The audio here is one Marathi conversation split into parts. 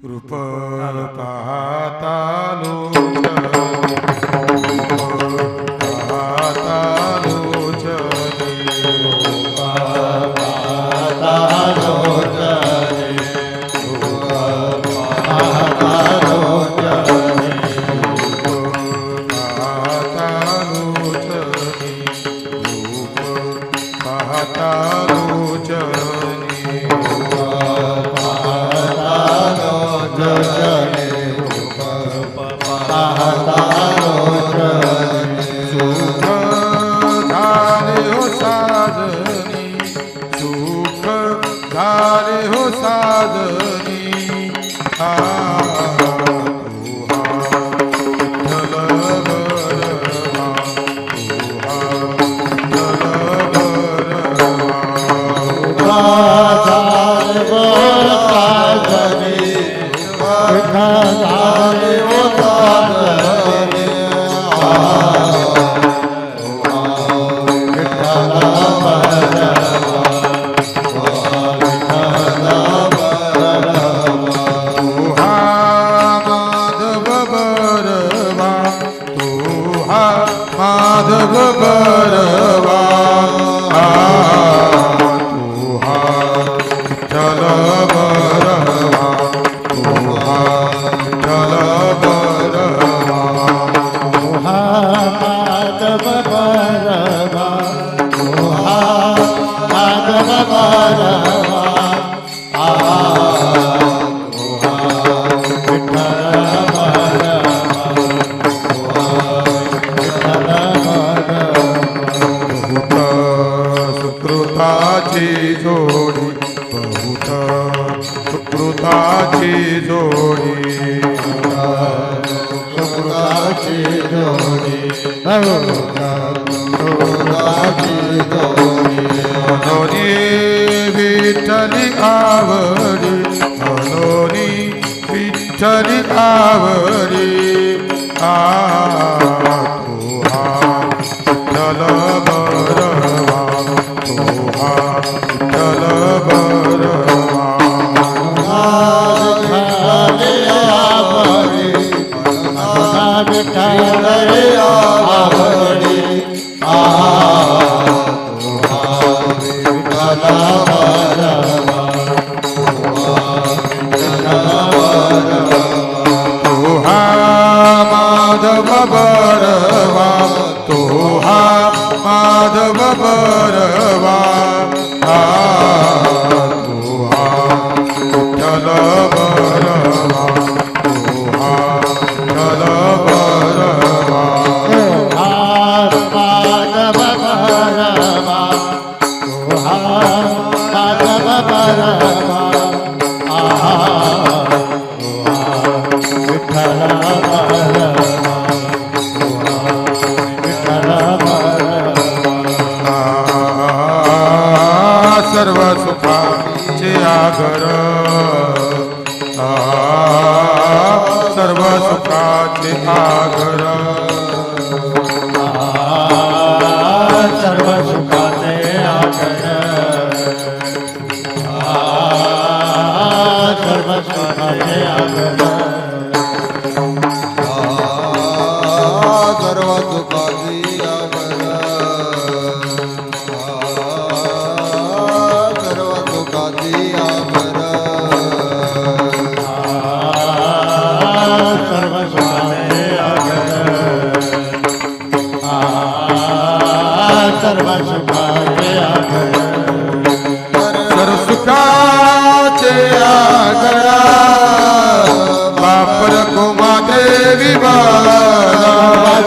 रूप पाहता लोचने, पाहता लोचने, पाहता लोचने, पाहता लोचने, पाहता लोचने, रूप पाहता लोचने, पाहता लोचने, पाहता लोचने, सुख झाले हो साजनी, सुख झाले हो साजनी, विठ्ठल बरवा, विठ्ठल बरवा, माधव बरवा, तुहा विठ्ठल बरवा, तुहा विठ्ठल बरवा, माधव बरवा, माधव बरवा, बहुत सुकृताची जोडी, बहुत सुकृताची जोडी, सुकृताची जोडी, सुकृताची जोडी, मनोनी विठ्ठली आवडी, मनोनी विठ्ठली आवडी, तुहा विठ्ठल बरवा, तुहा विठ्ठल बरवा, विठ्ठल आवडी, विठ्ठल बरवा, तुहा माधव बरवा, तुहा माधव बरवा, तुहा विठ्ठल बरवा, तुहा विठ्ठल बरवा, माधव बरवा, माधव बरवा, विठ्ठल बरवा, विठ्ठल बरवा, सर्व सुखाचे आगर, सर्व सुखाचे आगर, सर्व सुखाचे आगर, सर्व सुखाचे आगर, सर्व सुखाची आगर, सर्व सुखाची आगर, सर्व सुखाचे आगर, सर्व सुखाचे आगर, सर्व सुखाचे आगर, बापर गोमा देवी बाला,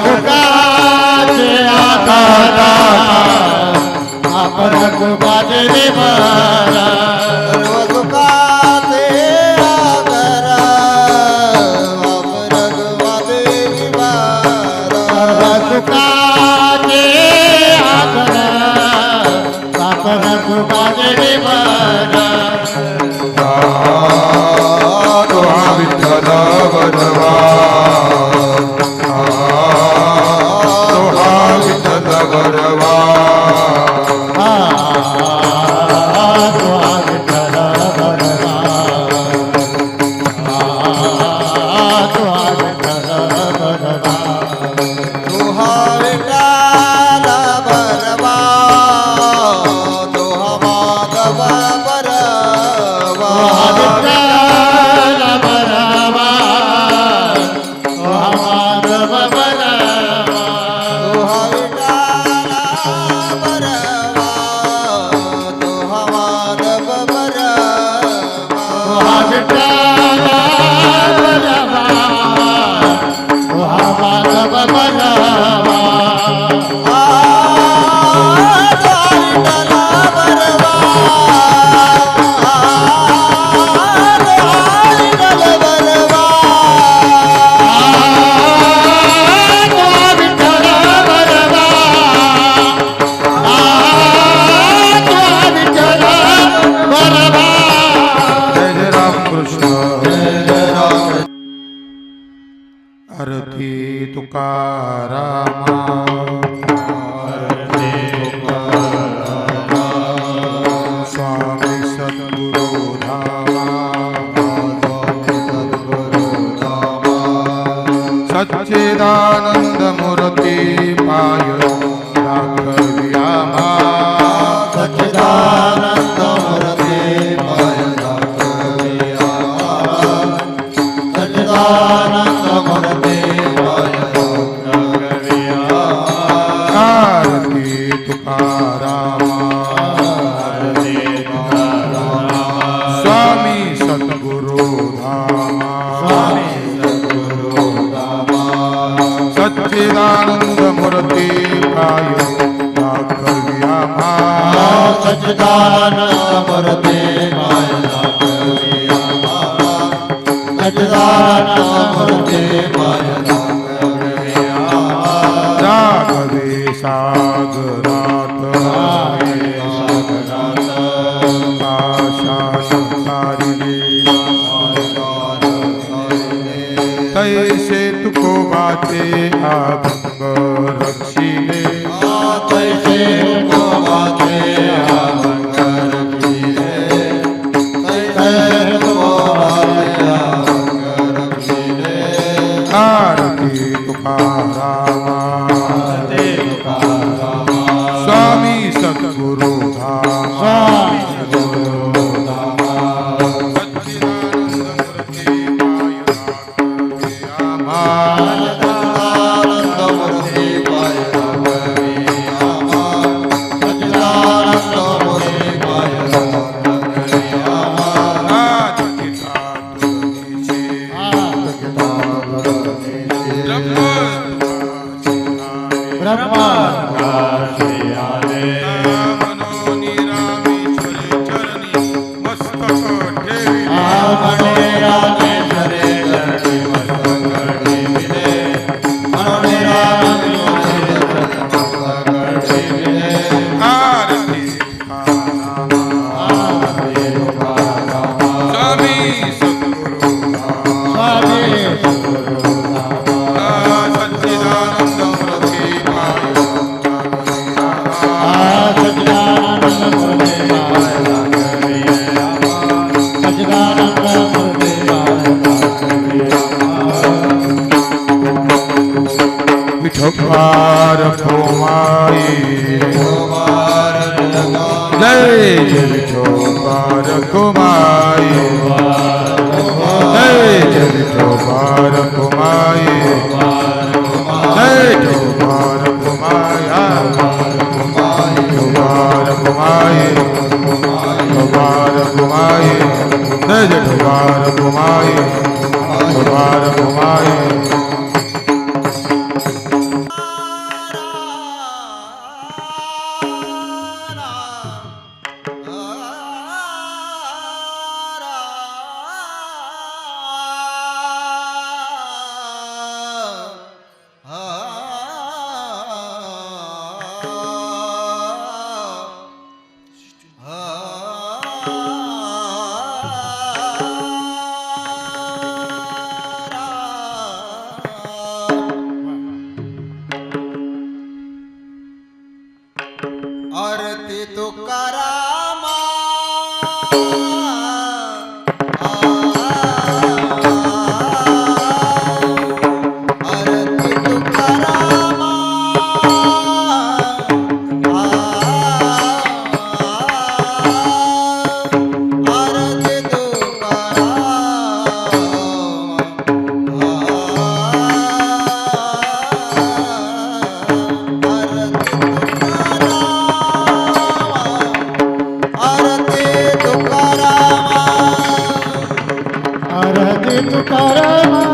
सुखाचे आगर, आपण बाजरी बाला, सर्व सुखाचे आगर, आपण बाजरी बाला, सर्व सुखाचे आगर, आपण बाजरी बाला, तुहा विठ्ठल बरवा, तुहा विठ्ठल बरवा, आरती तुकारामा स्वामी सद्गुरु धामा सच्चिदानंद मूर्ती पाय दाखविया मा सच्चिदानंद मूर्ती पाय दाखविया सच्चिदानंद मूर्ती पाय दाखविया आरती तुकारामा स्वामी सद्गुरु धामा सच्चिदानंद मूर्ती पाय दाखविया मा सच्चिदानंद मूर्ती पाय दाखविया सच्चिदानंद मूर्ती पाय दाखविया राघवे सागरात तैसे तुको बाते अभंग रक्षिले तैसे तुको बाते अभंग रक्षिले तैसे तुको बाते अभंग रक्षिले आरती तुकारामा स्वामी सद्गुरु धामा विठोबार घुमाई जय जय विठोबार घुमाई जय जय विठोबार घुमाई जय विठोबार घुमाया विठोबार घुमाई विठोबार घुमाई जय जय विठोबार घुमाई विठोबार घुमाई आरती तुकारामा आरती तुकारामा आरती तुकारामा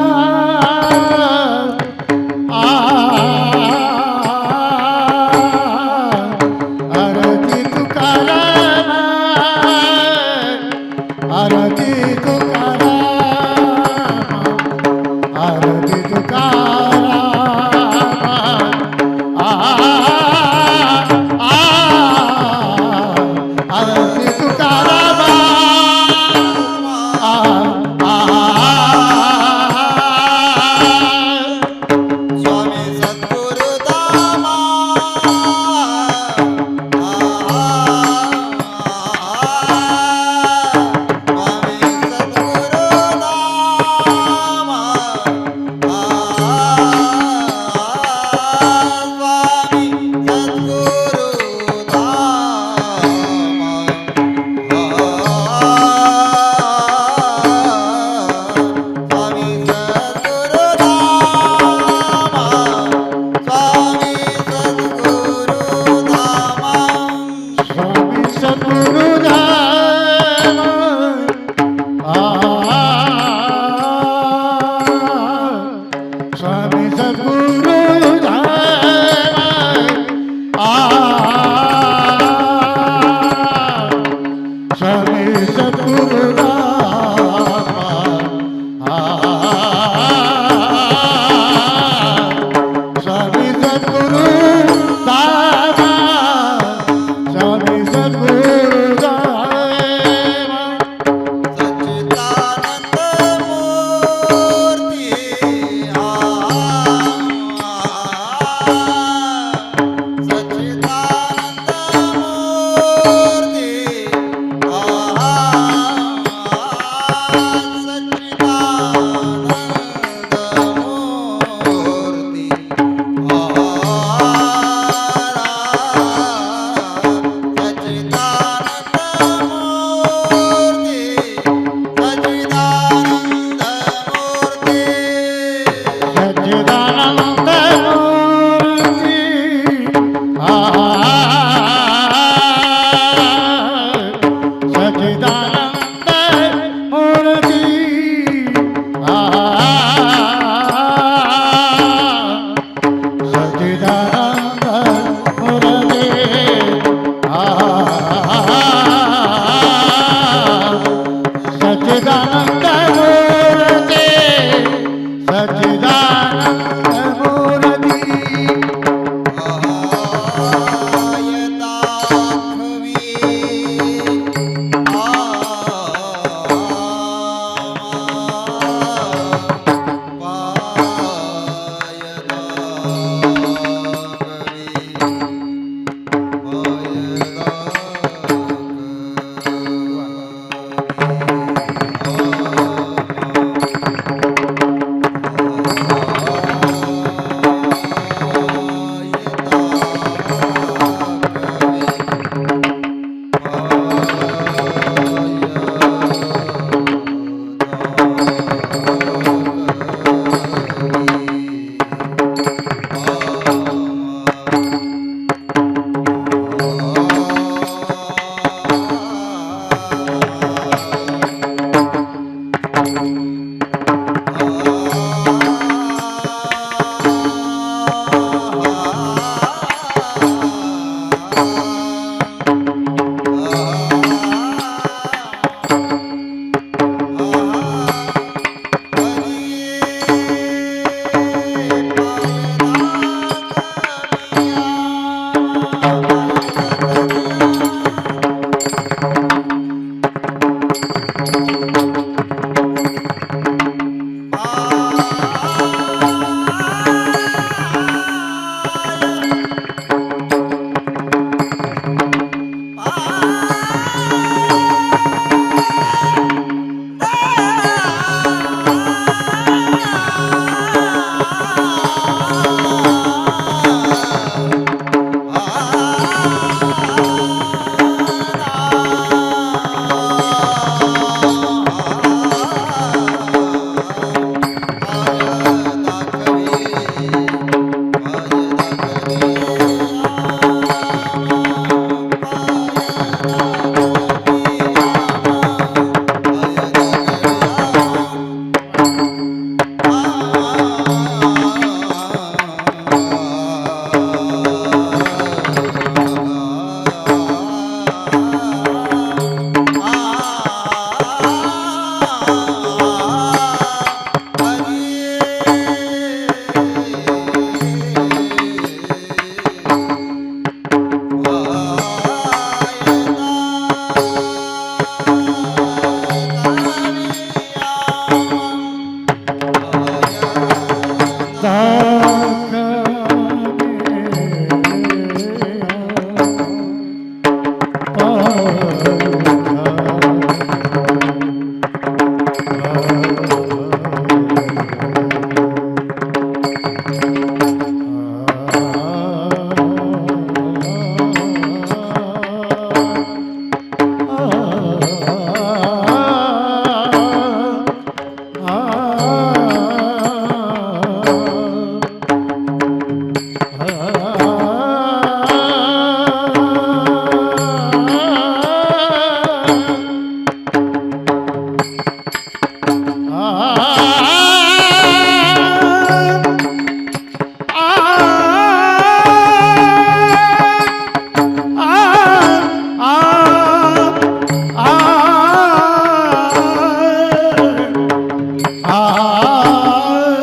आरती तुकाराम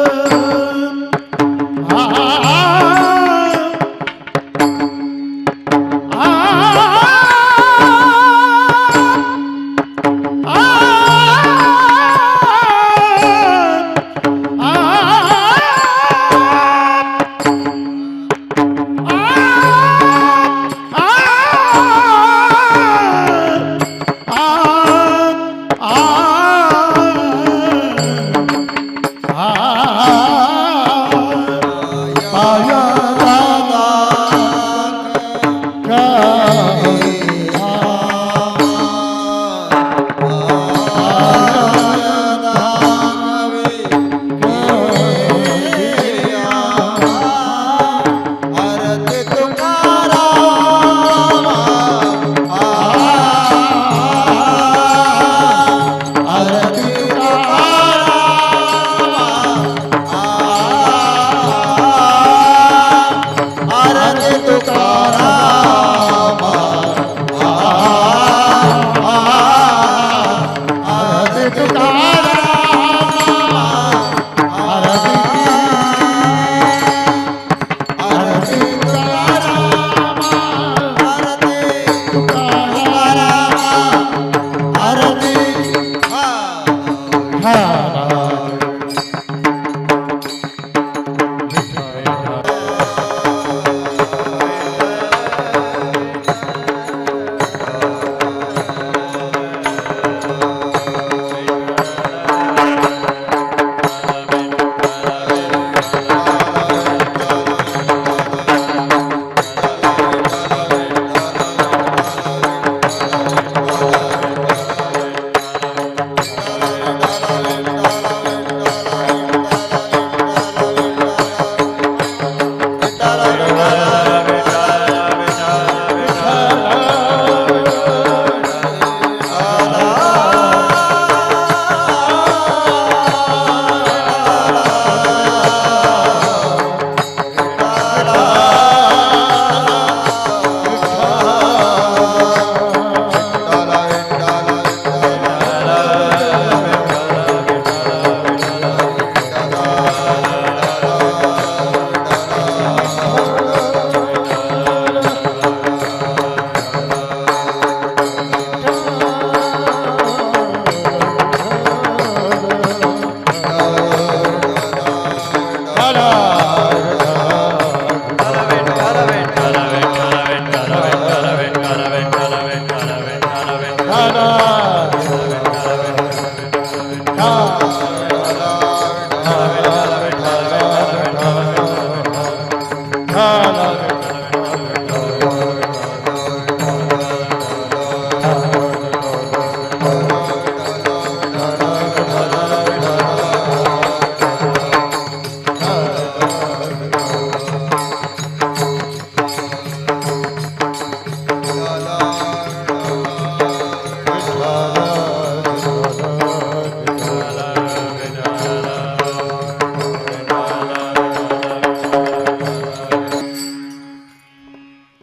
आरती तुकाराम आरती तुकाराम आरती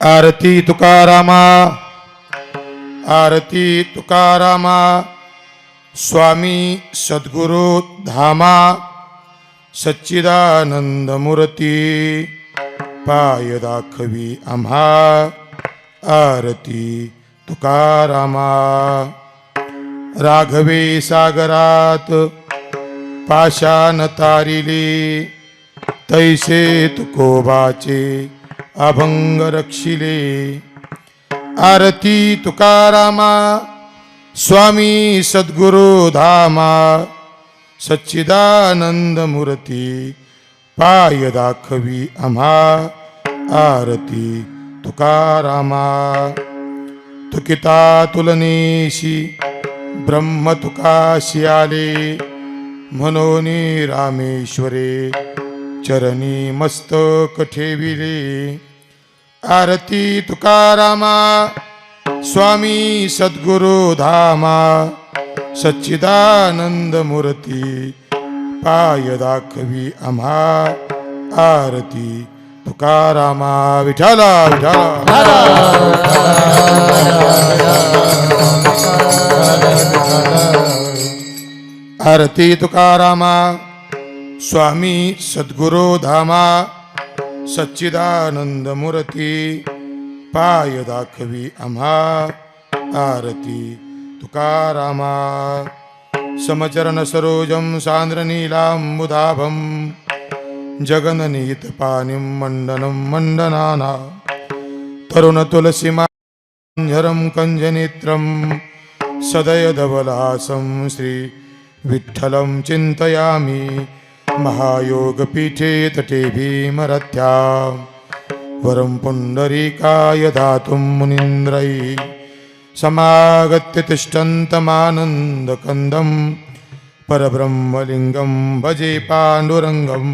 आरती तुकारामा आरती तुकारामा स्वामी सद्गुरु धामा सच्चिदानंद मूर्ती पाय दाखवी आम्हा आरती तुकारामा राघवे सागरात पाषाण तारिले तैसे तुकोबाचे अभंग रक्षिले आरती तुकारामा स्वामी सद्गुरु धामा सच्चिदानंद मूर्ती पाय दाखवी आम्हा आरती तुकारामा तुकिता तुलनेशी ब्रह्म तुकाशी आले म्हणून रामेश्वरे चरणी मस्तक ठेविले आरती तुकारामा स्वामी सद्गुरु धामा सच्चिदानंद मूर्ती पाय दाखवी आम्हा आरती तुकारामा विठ्ठला विठ्ठला आरती तुकारामा स्वामी सद्गुरो धामा सच्चिदानंद मूर्ती पाय दाखवी आम्हा आरती तुकारामा समचरण सरोजं सान्द्रनीलाम्बुधाभं जगन्नीतपानिं मण्डनं मण्डनाना तरुणतुलसीमाञ्जरं कञ्जनेत्रं सदयधवलासं श्री विठ्ठलं चिन्तयामि महायोगपीठे तटे भीमरथ्यां वरं पुण्डरीकाय दातुं मुनीन्द्रैः समागत्य तिष्ठन्तमानन्दकन्दं परब्रह्मलिङ्गं भजे पाण्डुरङ्गम्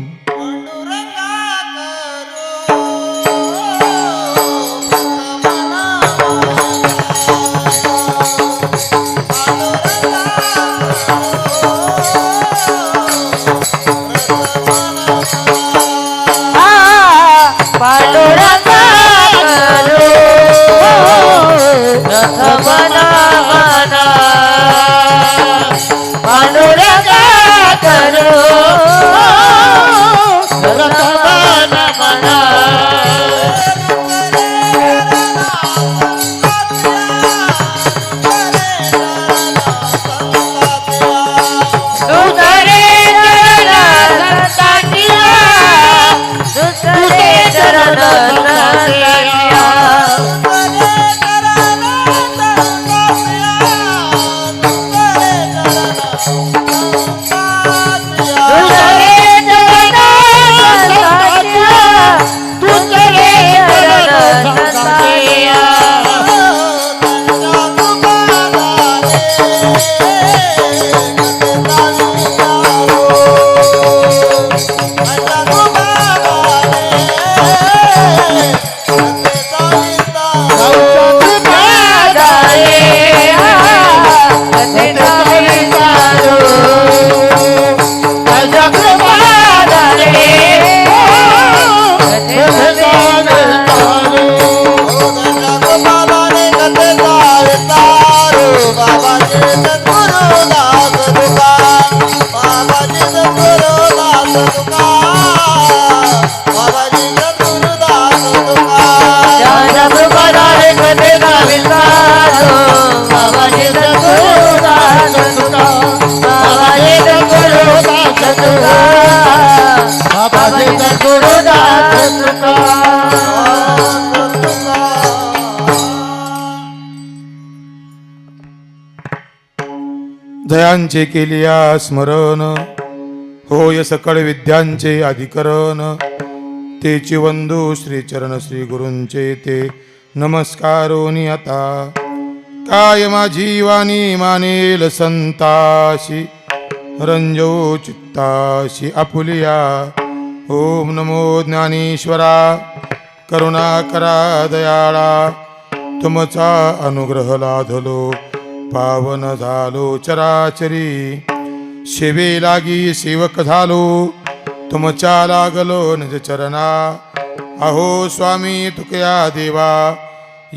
दयांचे केलिया स्मरण होय सकळ विद्यांचे अधिकरण तेची वंदू श्री चरण श्री गुरूंचे ते नमस्कारोनी आता काय माझी वाणी मानेल संताशी रंजो चित्ताशी आपुलिया ओम नमो ज्ञानेश्वरा करुणा करा दयाळा तुमचा अनुग्रह लाधलो पावन झालो चराचरी सेवे लागी सेवक झालो तुमच्या लागलो निज चरणा अहो स्वामी तुकया देवा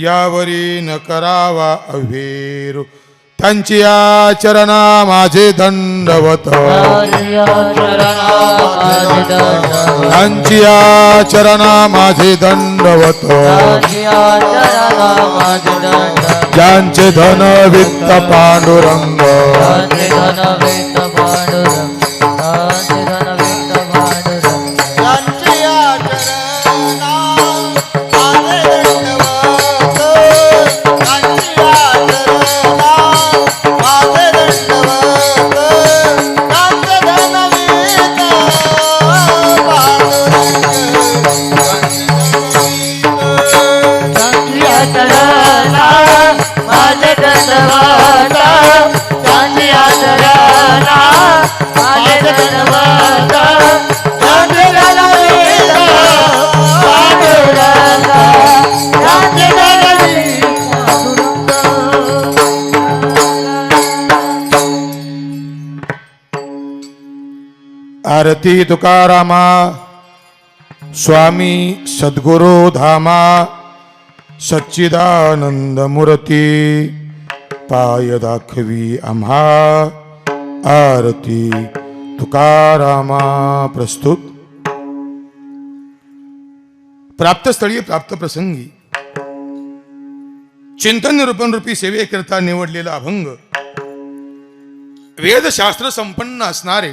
यावरी न करावा अव्हेरू त्यांची या चरणा माझे दंडवत त्यांची या चरणा माझे दंडवत ज्यांचे धन वित्त पांडुरंग आरती तुकारामा स्वामी सद्गुरो धामा सच्चिदानंद मूर्ती पाय दाखवी आम्हा आरती तुकारामा. प्रस्तुत. प्राप्तस्थळी प्राप्त प्रसंगी चिंतन निरूपण रूपी सेवेकरता निवडलेला अभंग, वेदशास्त्र संपन्न असणारे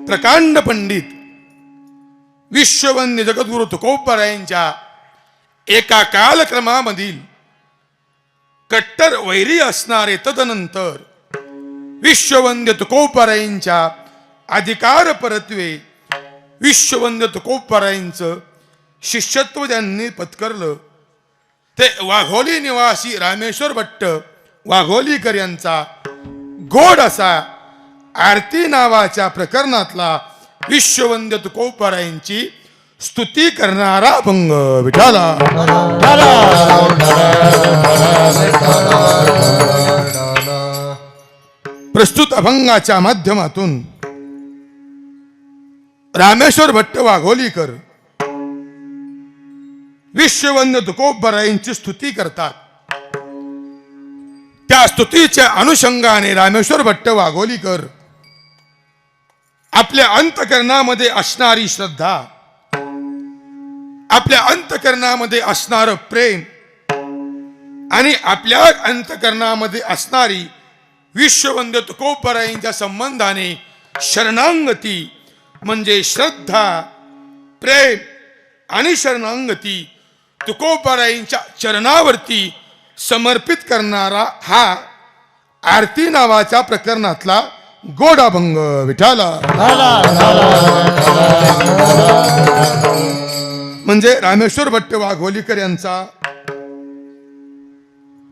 प्रकांड पंडित विश्ववंद्य जगद्गुरु तुकोबरायांच्या एका कालक्रमामधील कट्टर वैरी असणारे, तदनंतर विश्ववंद्य तुकोबरायांच्या अधिकार परत्वे विश्ववंद्य तुकोबरायांचं शिष्यत्व ज्यांनी पत्करलं ते वाघोली निवासी रामेश्वर भट्ट वाघोलीकर यांचा गोड असा आरती नावाच्या प्रकरणातला विश्ववंद्य तुकोबरायांची स्तुती करणारा अभंग. विठाला प्रस्तुत अभंगाच्या माध्यमातून रामेश्वर भट्ट वाघोलीकर विश्ववंद्य तुकोबरायांची स्तुती करतात. त्या स्तुतीच्या अनुषंगाने रामेश्वर भट्ट वाघोलीकर आपल्या अंतकरणामध्ये असणारी श्रद्धा, आपल्या अंतकरणामध्ये असणार प्रेम आणि आपल्या अंतकरणामध्ये असणारी विश्ववंद्य तुकोबरायांच्या संबंधाने शरणांगती म्हणजे श्रद्धा, प्रेम आणि शरणांगती तुकोबरायांच्या चरणावरती समर्पित करणारा हा आरती नावाच्या प्रकरणातला गोड अभंग. विठाला म्हणजे रामेश्वर भट्ट वाघोलीकर यांचा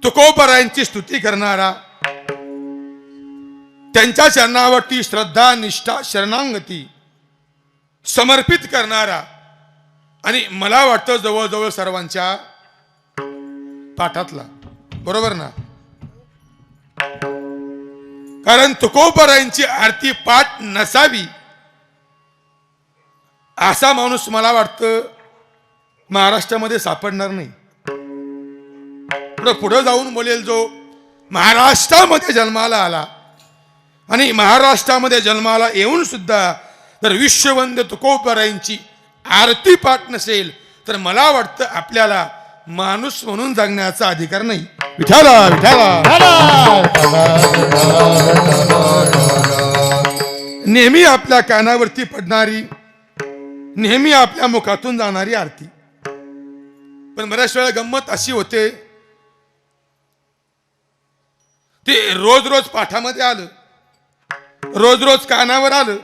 तुकोबरायांची स्तुती करणारा, त्यांच्या चरणावरती श्रद्धा, निष्ठा, शरणांगती समर्पित करणारा आणि मला वाटतं जवळजवळ सर्वांच्या पाठातला. बरोबर ना? कारण तुकोबरायांची आरती पाठ नसावी असा माणूस मला वाटतं महाराष्ट्रामध्ये सापडणार नाही. पुढे जाऊन बोलेल जो महाराष्ट्रामध्ये जन्माला आला आणि महाराष्ट्रामध्ये जन्माला येऊन सुद्धा जर विश्ववंद्य तुकोबरायांची आरती पाठ नसेल तर मला वाटतं आपल्याला माणूस म्हणून जगण्याचा अधिकार नाही. विठाला विठाला नेहमी आपल्या कानावरती पडणारी, नेहमी आपल्या मुखातून जाणारी आरती. पण बऱ्याच वेळा गंमत अशी होते, ते रोज रोज पाठामध्ये आलं, रोज रोज कानावर आलं,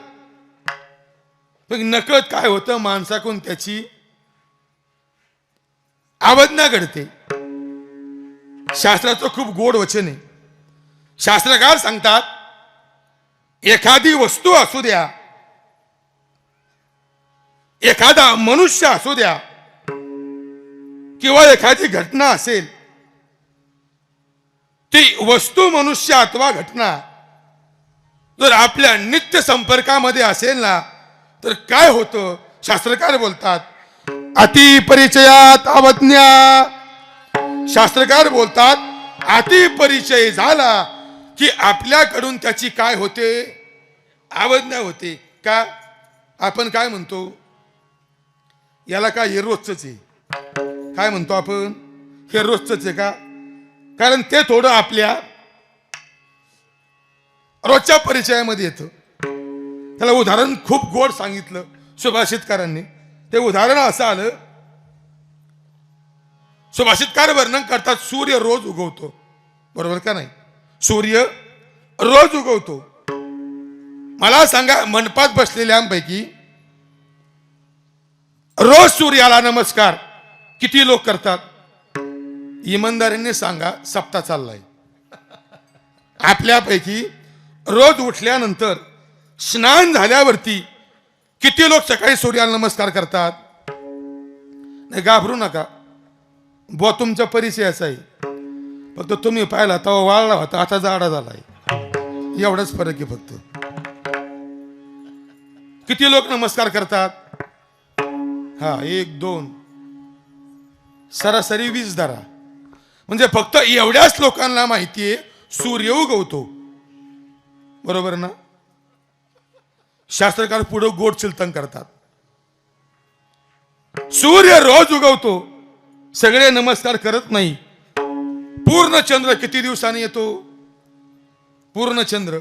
पण नकळत काय होतं माणसाकडून त्याची अवज्ञा घडते. शास्त्राचं खूप गोड वचन आहे. शास्त्रकार सांगतात एखादी वस्तू असू द्या, एखादा मनुष्य असू द्या किंवा एखादी घटना असेल, ती वस्तू, मनुष्य अथवा घटना जर आपल्या नित्य संपर्कामध्ये असेल ना तर काय होतं? शास्त्रकार बोलतात अति परिचयात अवज्ञा. शास्त्रकार बोलतात अति परिचय झाला की आपल्याकडून त्याची काय होते? अवज्ञा होते. का? आपण काय म्हणतो, याला काय हे रोजच आहे, काय म्हणतो आपण, हे रोजच आहे का? कारण ते थोडं आपल्या रोजच्या परिचयामध्ये येतं. त्याला उदाहरण खूप गोड सांगितलं सुभाषितकारांनी. ते उदाहरण असं आलं, सुभाषितकार वर्णन करतात सूर्य रोज उगवतो. बरोबर का नाही? सूर्य रोज उगवतो. मला सांगा मंडपात बसलेल्यांपैकी रोज सूर्याला नमस्कार किती लोक करतात? इमानदारीने सांगा, सप्ताह चाललाय. आपल्यापैकी रोज उठल्यानंतर स्नान झाल्यावरती किती लोक सकाळी सूर्याला नमस्कार करतात? नाही, घाबरू नका, बुवा तुमचा परिचय असा आहे. फक्त तुम्ही पाहिला तेव्हा वाळला होता, आता जाडा झालाय, एवढाच फरक आहे फक्त. किती लोक नमस्कार करतात? हा, 1 2 सरासरी 20 धरा. म्हणजे फक्त एवढ्याच लोकांना माहिती आहे सूर्य उगवतो. बरोबर ना? शास्त्रकार पुढे गोड चिंतन करतात. सूर्य रोज उगवतो, सगळे नमस्कार करत नाही. पूर्ण चंद्र किती दिवसाने येतो? पूर्ण चंद्र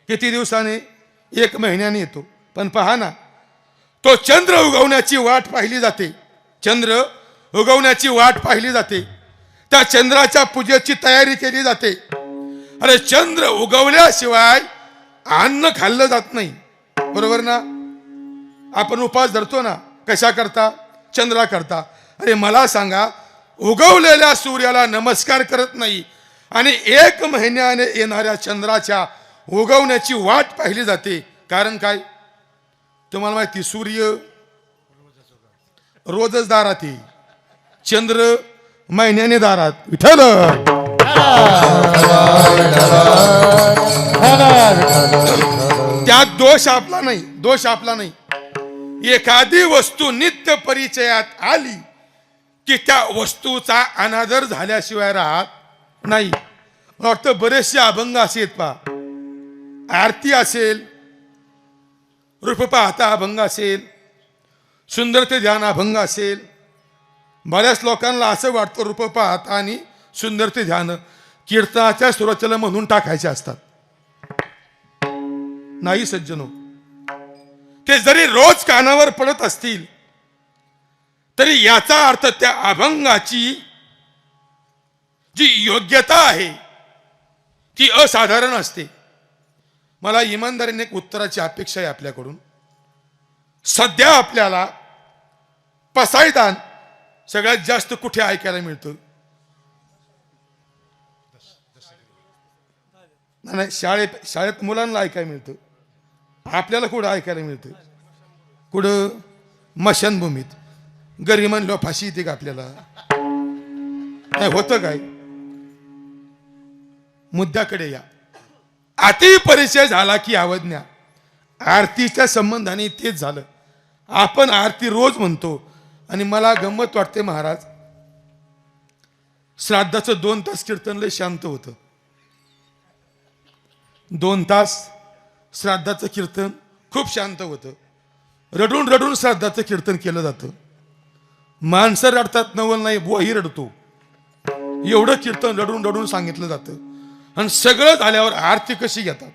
किती दिवसाने? 1 महिन्याने येतो. पण पहा ना, तो चंद्र उगवण्याची वाट पाहिली जाते. चंद्र उगवण्याची वाट पाहिली जाते. त्या चंद्राच्या पूजेची तयारी केली जाते. अरे चंद्र उगवल्याशिवाय अन्न खाल्लं जात नाही. बरोबर ना? आपण उपास धरतो ना, कशा करता? चंद्रा करता. अरे मला सांगा, उगवलेल्या सूर्याला नमस्कार करत नाही आणि 1 महिन्याने येणाऱ्या चंद्राच्या उगवण्याची वाट पाहिली जाते. कारण काय? तुम्हाला माहिती, सूर्य रोजच दारात आहे, चंद्र महिन्याने दारात. विठ्ठल त्यात दोष आपला नाही, दोष आपला नाही. एखादी वस्तू नित्य परिचयात आली की त्या वस्तूचा अनादर झाल्याशिवाय राहत नाही. मला वाटतं बरेचसे अभंग असे आहेत पहा. आरती असेल, रूप पाहता अभंग असेल, सुंदरते ध्यान अभंग असेल. बऱ्याच लोकांना असं वाटतं रूप पाहता आणि सुंदरते ध्यान कीर्तनाच्या सुरुवातीला म्हणून टाकायचे असतात. नाही सज्जनो, ते जरी रोज कानावर पडत असतील तरी याचा अर्थ त्या अभंगाची जी योग्यता आहे ती असाधारण असते. मला इमानदारीने एक उत्तराची अपेक्षा आहे आपल्याकडून. सध्या आपल्याला पसायदान सगळ्यात जास्त कुठे ऐकायला मिळतं? नाही, शाळेत मुलांना ऐकायला मिळतं. आपल्याला कुठं ऐकायला मिळतं? कुठं? मशानभूमीत. घरी म्हणलं फाशी येते का आपल्याला? नाही होतं काय? मुद्द्याकडे या. अति परिचय झाला की अवज्ञा. आरतीच्या संबंधाने तेच झालं. आपण आरती रोज म्हणतो आणि मला गंमत वाटते महाराज, श्राद्धाचं 2 तास कीर्तन लय शांत होतं. 2 तास श्राद्धाचं कीर्तन खूप शांत होतं. रडून रडून श्राद्धाचं कीर्तन केलं जातं. माणसं रडतात, नवल नाही, बुवाही रडतो. एवढं कीर्तन रडून रडून सांगितलं जातं. आणि सगळं झाल्यावर आरती कशी घेतात?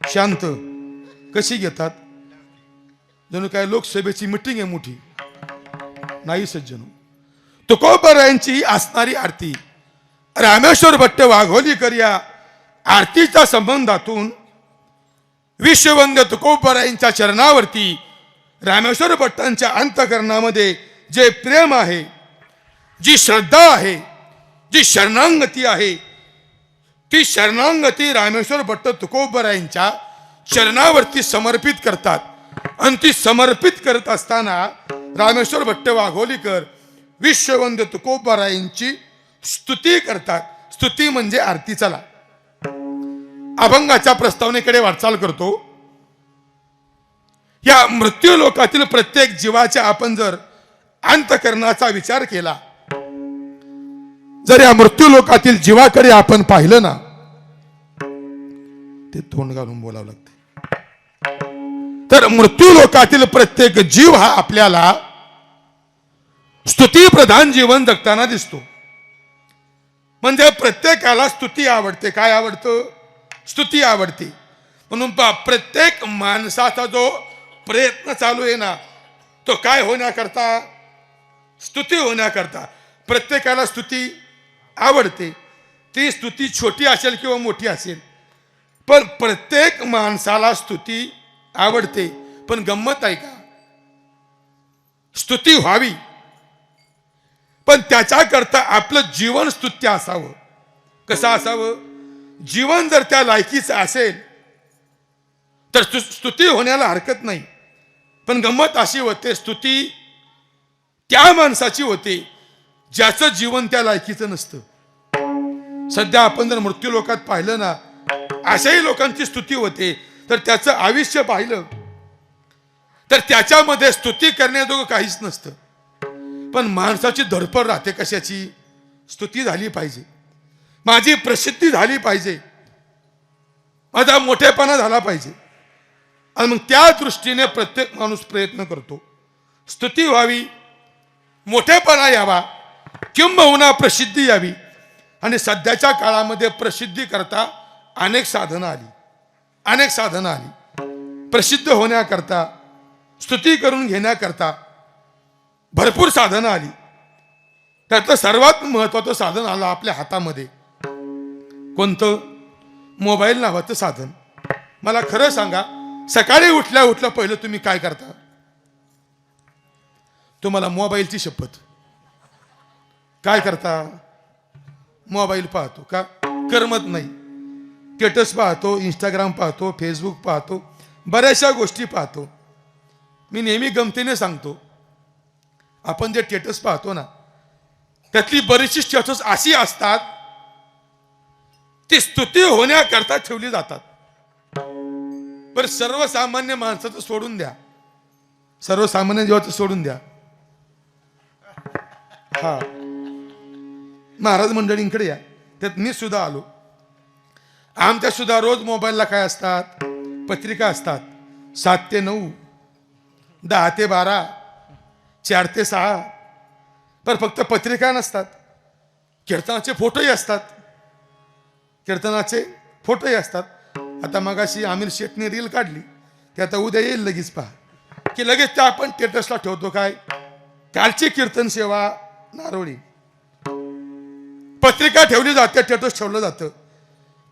शांत. कशी घेतात? जणू काय लोकसभेची मिटिंग आहे मोठी. नाही सज्जनो, तुकोबारायांची असणारी आरती, रामेश्वर भट्ट वाघोलीकर या आरतीच्या संबंधातून विश्ववंद्य तुकोबारायांच्या चरणावरती रामेश्वर भट्टांच्या अंतःकरणामध्ये जे प्रेम आहे, जी श्रद्धा आहे, जी शरणांगती आहे, ती शरणांगती रामेश्वर भट्ट तुकोबारायांच्या चरणावरती समर्पित करतात. आणि ती समर्पित करत असताना रामेश्वर भट्ट वाघोलीकर विश्ववंद्य तुकोबारायांची स्तुती करतात. स्तुती म्हणजे आरती. चला अभंगाच्या प्रस्तावनेकडे वाटचाल करतो. या मृत्यू लोकातील प्रत्येक जीवाच्या आपण जर अंतःकरणाचा विचार केला, जर या मृत्यू लोकातील जीवाकडे आपण पाहिलं ना, ते तोंड घालून बोलावं लागते. तर मृत्यू लोकातील प्रत्येक जीव हा आपल्याला स्तुती प्रधान जीवन जगताना दिसतो. म्हणजे प्रत्येकाला स्तुती आवडते. काय आवडतं? स्तुती आवडते. म्हणून प्रत्येक माणसाचा जो प्रयत्न चालू आहे ना, तो काय होण्याकरता? स्तुती होण्याकरता. प्रत्येकाला स्तुती आवडते. ती स्तुती छोटी असेल किंवा मोठी असेल, पण प्रत्येक माणसाला स्तुती आवडते. पण गंमत आहे का? स्तुती व्हावी, पण त्याच्याकरता आपलं जीवन स्तुत्य असावं. कसं असावं? जीवन जर त्या लायकीचं असेल तर स्तुती होण्याला हरकत नाही. पण गंमत अशी होते, स्तुती त्या माणसाची होते ज्याचं जीवन त्या लायकीचं नसतं. सध्या आपण जर मृत्यू लोकात पाहिलं ना, अशाही लोकांची स्तुती होते. तर त्याचं आयुष्य पाहिलं तर त्याच्यामध्ये स्तुती करण्याजोगं काहीच नसतं. पण माणसाची धडपड राहते कशाची? स्तुती झाली पाहिजे, माझी प्रसिद्धी झाली पाहिजे. माझा मोठेपणा झाला पाहिजे. आणि मग त्या दृष्टीने प्रत्येक माणूस प्रयत्न करतो. स्तुती व्हावी, मोठेपणा यावा, किंबहुना प्रसिद्धी यावी. आणि सध्याच्या काळामध्ये प्रसिद्धी करता अनेक साधनं आली. प्रसिद्ध होण्याकरता, स्तुती करून घेण्याकरता भरपूर साधनं आली. त्यातलं सर्वात महत्वाचं साधन आलं आपल्या हातामध्ये. कोणतं? मोबाईल नावाचं साधन. मला खरं सांगा, सकाळी उठल्या उठल्या पहिलं तुम्ही काय करता? तुम्हाला मोबाईलची शपथ. काय करता? मोबाईल पाहतो का? करमत नाही. स्टेटस पाहतो, इंस्टाग्राम पाहतो, फेसबुक पाहतो, बऱ्याचशा गोष्टी पाहतो. मी नेहमी गमतीने सांगतो, आपण जे स्टेटस पाहतो ना, त्यातली बरीचशी स्टेटस अशी असतात ती स्तुती होण्याकरता ठेवली जातात. पण सर्वसामान्य माणसाचं सोडून द्या, सर्वसामान्य जीवाचं सोडून द्या. हा, महाराज मंडळींकडे या, त्यात मी सुद्धा आलो. आमच्या सुद्धा रोज मोबाईलला काय असतात? पत्रिका असतात. 7 ते 9, 10 ते 12, 4 ते 6. पण फक्त पत्रिका नसतात, कीर्तनाचे फोटोही असतात. आता मगाशी आमिर शेठने रील काढली, ते आता उद्या येईल लगेच पहा, की लगेच त्या आपण स्टेटसला ठेवतो. काय? कालची कीर्तन सेवा नारोळी. पत्रिका ठेवली जाते, स्टेटस ठेवलं जातं.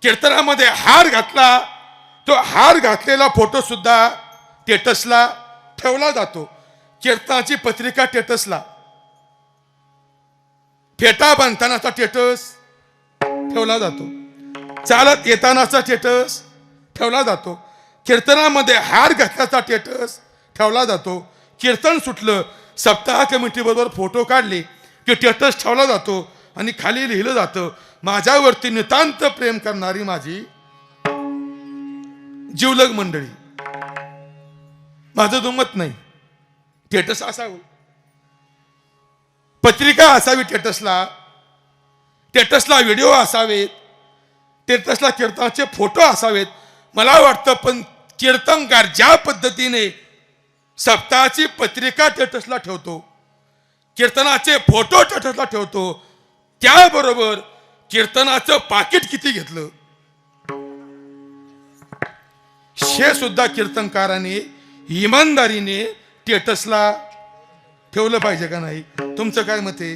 कीर्तनामध्ये हार घातला, तो हार घातलेला फोटो सुद्धा स्टेटसला ठेवला जातो. कीर्तनाची पत्रिका स्टेटसला, फेटा बांधतानाचा स्टेटस ठेवला जातो, चालत येतानाचा स्टेटस ठेवला जातो, कीर्तनामध्ये हार घातल्याचा स्टेटस ठेवला जातो. कीर्तन सुटलं, सप्ताह कमिटी बरोबर फोटो काढले की स्टेटस ठेवला जातो. आणि खाली लिहिलं जातं, माझ्यावरती नितांत प्रेम करणारी माझी जिवलग मंडळी. माझं दुमत नाही. स्टेटस असावं, पत्रिका असावी, स्टेटसला व्हिडिओ असावेत, स्टेटसला कीर्तनाचे फोटो असावेत. मला वाटतं पण कीर्तनकार ज्या पद्धतीने सप्ताहाची पत्रिका स्टेटसला ठेवतो, कीर्तनाचे फोटो स्टेटसला ठेवतो, त्याबरोबर कीर्तनाचं पाकिट किती घेतलं हे सुद्धा कीर्तनकाराने इमानदारीने स्टेटसला ठेवलं पाहिजे का नाही? तुमचं काय मत आहे?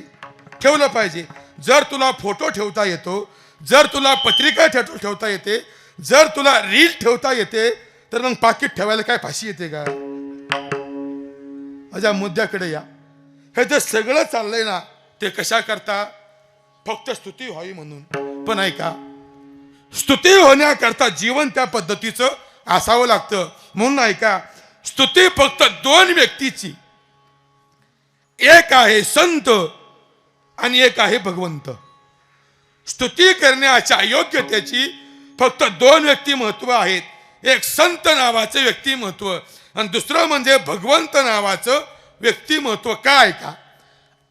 ठेवलं पाहिजे. जर तुला फोटो ठेवता येतो, जर तुला पत्रिका ठेवता येते, जर तुला रील ठेवता येते, तर मग पाकिट ठेवायला काय फाशी येते का? माझ्या मुद्द्याकडे या. हे जे सगळं चाललंय ना, ते कशा करता? फक्त स्तुती व्हावी म्हणून. पण ऐका, स्तुती होण्याकरता जीवन त्या पद्धतीचं असावं लागतं. म्हणून ऐका, स्तुती फक्त 2 व्यक्तीची, एक आहे संत आणि एक आहे भगवंत. स्तुती करण्याच्या योग्यतेची फक्त 2 व्यक्तिमत्व आहेत. एक संत नावाचं व्यक्तिमत्व आणि दुसरं म्हणजे भगवंत नावाचं व्यक्तिमत्व. काय का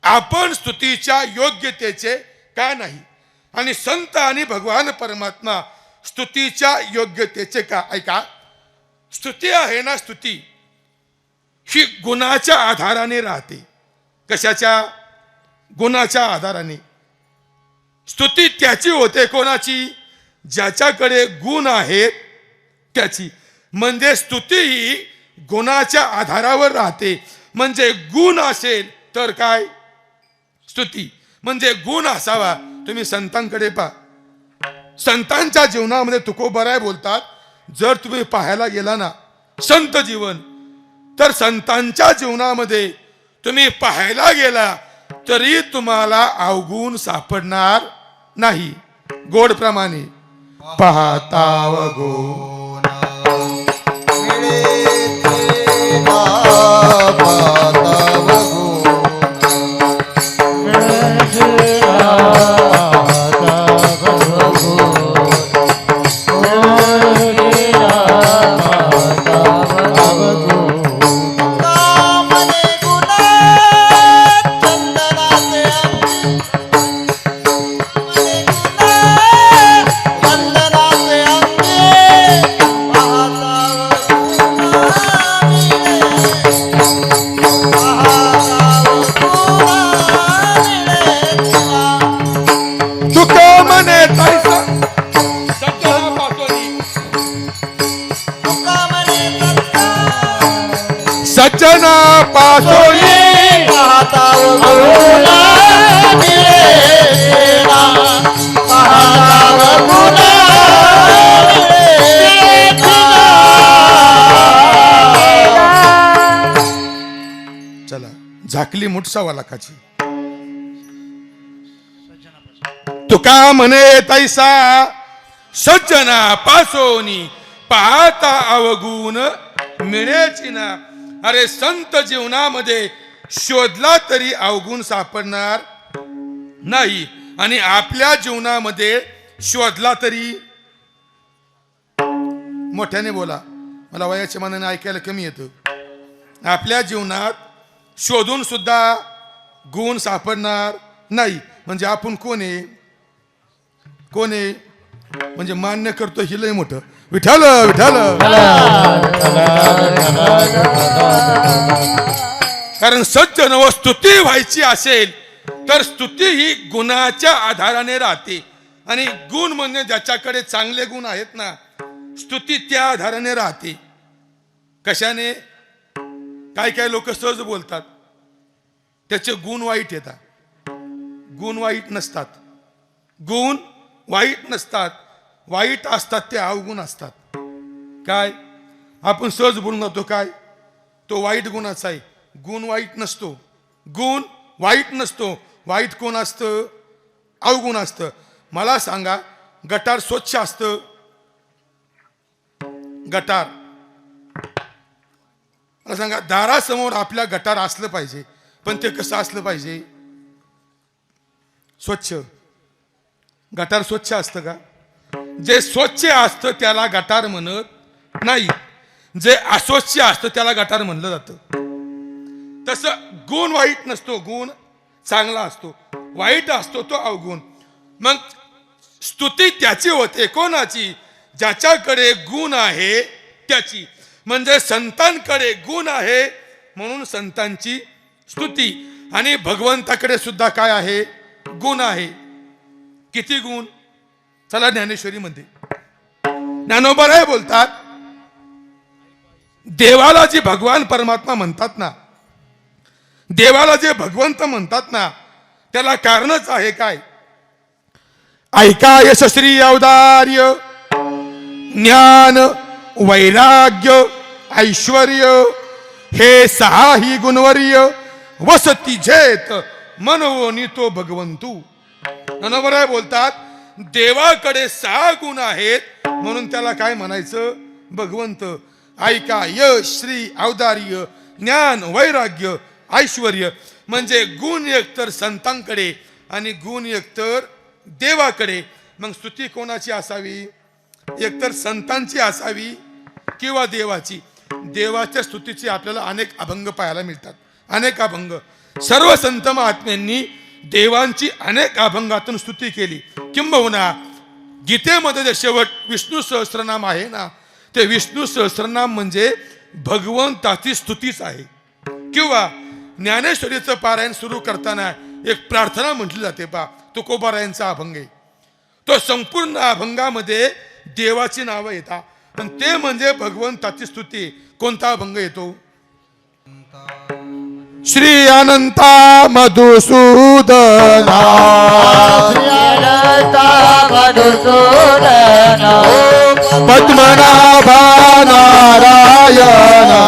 आपण स्तुतीच्या योग्यतेचे का नाही? आणि संत आणि भगवान परमात्मा स्तुतीच्या योग्यतेचे का? ऐका, स्तुती आहे ना, स्तुती ही गुणाच्या आधाराने राहते. कशाच्या? गुणाच्या आधाराने. स्तुती त्याची होते, कोणाची? ज्याच्याकडे गुण आहेत त्याची. म्हणजे स्तुती ही गुणाच्या आधारावर राहते. म्हणजे गुण असेल तर काय? स्तुती. म्हणजे गुण असावा. तुम्ही संतांकडे पहा, संतांच्या जीवनामध्ये तुकोबराय बोलतात, जर तुम्ही पाहायला गेला ना संत जीवन, तर संतांच्या जीवनामध्ये तुम्ही पाहायला गेला तरी तुम्हाला अवगुण सापडणार नाही. गोडप्रमाणे पाहताव गुण सज्जना पासोनी पाहता गुणा मिळेना पाहता गुणा चला झाकली मुठसावा लाखाची. तुका म्हणे तैसा सज्जना पासोनी पाहता अवगुण मिळेची ना. अरे संत जीवनामध्ये शोधला तरी अवगुण सापडणार नाही आणि आपल्या जीवनामध्ये शोधला तरी. मोठ्याने बोला, मला वयाच्या मानाने ऐकायला कमी येतं. आपल्या जीवनात शोधून सुद्धा गुण सापडणार नाही. म्हणजे आपण कोण आहे? कोण आहे? म्हणजे मान्य करतो ही लय मोठं. विठाल विठाल. कारण सज्जन व स्तुती व्हायची असेल तर स्तुती ही गुणाच्या आधाराने राहते. आणि गुण म्हणजे ज्याच्याकडे चांगले गुण आहेत ना, स्तुती त्या आधाराने राहते. कशाने? काय काय लोक सहज बोलतात, त्याचे गुण वाईट येतात. गुण वाईट नसतात. गुण वाईट नसतात. वाईट असतात ते अवगुण असतात. काय? आपण सहज बोलून जातो काय तो वाईट गुणाचा आहे. गुण वाईट नसतो. गुण वाईट नसतो. वाईट कोण असतं? अवगुण असतं. मला सांगा, गटार स्वच्छ असतं? गटार मला सांगा, दारासमोर आपल्या गटार असलं पाहिजे, पण ते कसं असलं पाहिजे? स्वच्छ. गटार स्वच्छ असतं का? जे स्वच्छ असतं त्याला गटार म्हणत नाही. जे अस्वच्छ असतं त्याला गटार म्हणलं जातं. तसं गुण वाईट नसतो. गुण चांगला असतो. वाईट असतो तो अवगुण. मग स्तुती त्याची होते. कोणाची? ज्याच्याकडे गुण आहे त्याची. म्हणजे संतांकडे गुण आहे म्हणून संतांची स्तुती. आणि भगवंताकडे सुद्धा काय आहे? गुण आहे. किती गुण? चला ज्ञानेश्वरी मध्ये ज्ञानोबा राय बोलतात, देवाला जे भगवान परमात्मा म्हणतात ना, देवाला जे भगवंत म्हणतात ना, त्याला कारणच आहे काय? ऐका यशस्वी औदार्य, ज्ञान, वैराग्य, ऐश्वर्य हे सहाही गुणवर्य वसती जेत मनवोनी तो भगवंतू. ज्ञानोबा राय बोलतात, देवाकडे 6 गुण आहेत म्हणून त्याला काय म्हणायचं? भगवंत. ऐका यश, श्री, औदार्य, ज्ञान, वैराग्य, ऐश्वर्य. म्हणजे गुण एकतर संतांकडे आणि गुण एकतर देवाकडे. मग स्तुती कोणाची असावी? एकतर संतांची असावी किंवा देवाची. देवाच्या स्तुतीचे आपल्याला अनेक अभंग पाहायला मिळतात. अनेक अभंग. सर्व संत महात्म्यांनी देवांची अनेक अभंगातून स्तुती केली. किंबहुना गीतेमध्ये जे शेवट विष्णू सहस्त्रनाम आहे ना, ते विष्णू सहस्त्रनाम म्हणजे भगवंताची स्तुतीच आहे. किंवा ज्ञानेश्वरीचं पारायण सुरू करताना एक प्रार्थना म्हटली जाते पा, तुकोबारायांचा अभंग आहे. तो संपूर्ण अभंगामध्ये देवाची नावं येतात. पण ते म्हणजे भगवंताची स्तुती. कोणता अभंग येतो? श्री अनंता मधुसूदना, श्री अनंता मधुसूदना, पद्मनाभा नारायणा,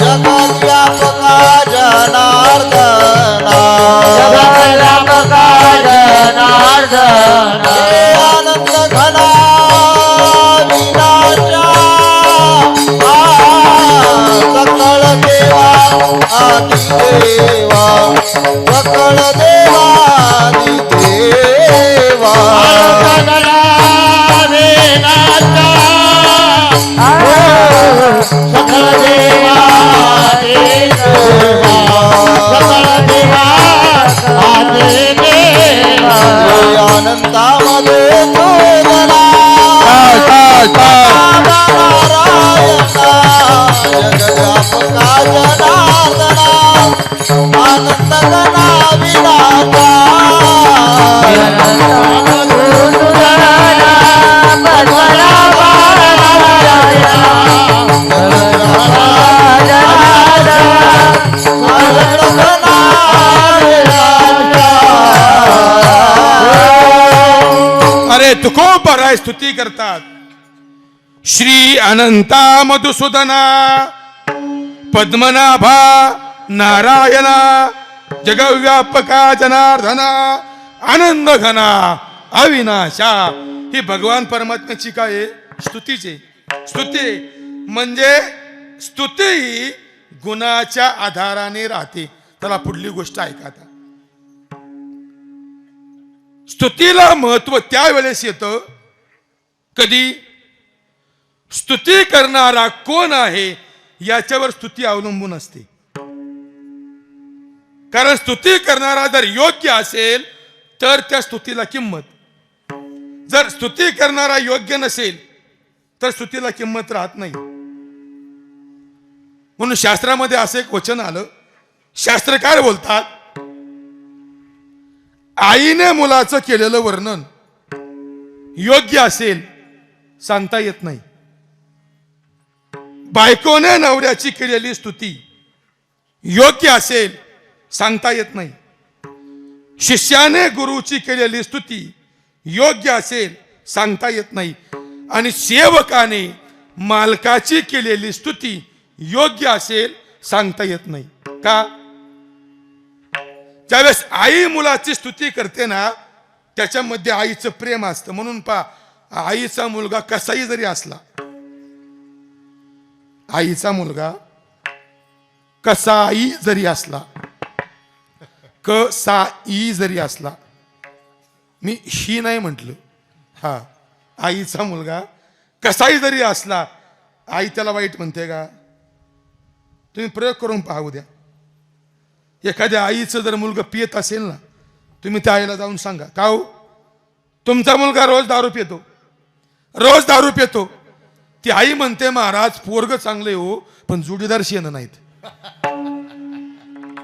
जगद्व्यापका जनार्दना, जगद्व्यापका जनार्दना, हे आनंद घना विनाशा, सकळ देवा आदिदेवा, सकळ देवा आदिदेवा. जगद्व्यापका महाराज स्तुती करतात. श्री अनंता मधुसूदना पद्मनाभा नारायणा जगव्यापका जनार्दना आनंद घना अविनाशा. ही भगवान परमात्म्याची काय आहे? स्तुतीचे. स्तुती म्हणजे स्तुती ही गुणाच्या आधाराने राहते. त्याला पुढली गोष्ट ऐका आता. स्तुतीला महत्व त्यावेळेस येतं कधी स्तुती करणारा कोण आहे याच्यावर स्तुती अवलंबून असते. कारण स्तुती करणारा जर योग्य असेल तर त्या स्तुतीला किंमत, जर स्तुती करणारा योग्य नसेल तर स्तुतीला किंमत राहत नाही. म्हणून शास्त्रामध्ये असं एक वचन आलं. शास्त्रकार बोलतात, आईने मुलाचं केलेलं वर्णन योग्य असेल सांगता येत नाही. बायकोने नवऱ्याची केलेली स्तुती योग्य असेल सांगता येत नाही. शिष्याने गुरुची केलेली स्तुती योग्य असेल सांगता येत नाही. आणि सेवकाने मालकाची केलेली स्तुती योग्य असेल सांगता येत नाही. का? ज्यावेळेस आई मुलाची स्तुती करते ना त्याच्यामध्ये आईचं प्रेम असतं. म्हणून आईचा मुलगा कसाही जरी असला, आईचा मुलगा कसाही जरी असला, कसाई जरी असला, मी ही नाही म्हटलं, हा, आईचा मुलगा कसाही जरी असला, आई त्याला वाईट म्हणते का? तुम्ही प्रयोग करून पहा उद्या. एखाद्या आईचं जर मुलगा पियत असेल ना, तुम्ही त्या आईला जाऊन सांगा, का हो तुमचा मुलगा रोज दारू पितो, रोज दारू पितो. ती आई म्हणते, महाराज पोरग चांगले हो पण जोडीदार शेण नाहीत.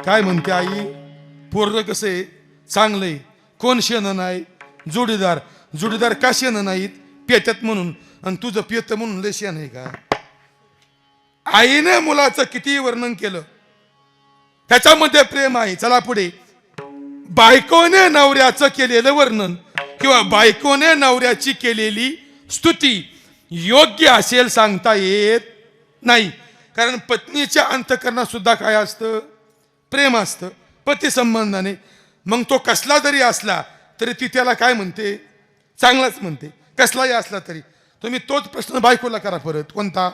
काय म्हणते आई? पोरग कसं आहे? चांगलंय. कोण शेण नाही? जोडीदार. जोडीदार का शेण नाहीत? पेत्यात म्हणून. आणि तुझं पेत म्हणून लय शेण आहे का? आईने मुलाचं किती वर्णन केलं त्याच्यामध्ये प्रेम आहे. चला पुढे. बायकोने नवऱ्याचं केलेलं वर्णन किंवा बायकोने नवऱ्याची केलेली स्तुती योग्य असेल सांगता येत नाही. कारण पत्नीच्या अंतःकरणात सुद्धा काय असतं? प्रेम असतं पती संबंधाने. मग तो कसला जरी असला तरी ती त्याला काय म्हणते? चांगलाच म्हणते. कसलाही असला तरी. तुम्ही तोच प्रश्न बायकोला करा परत. कोणता?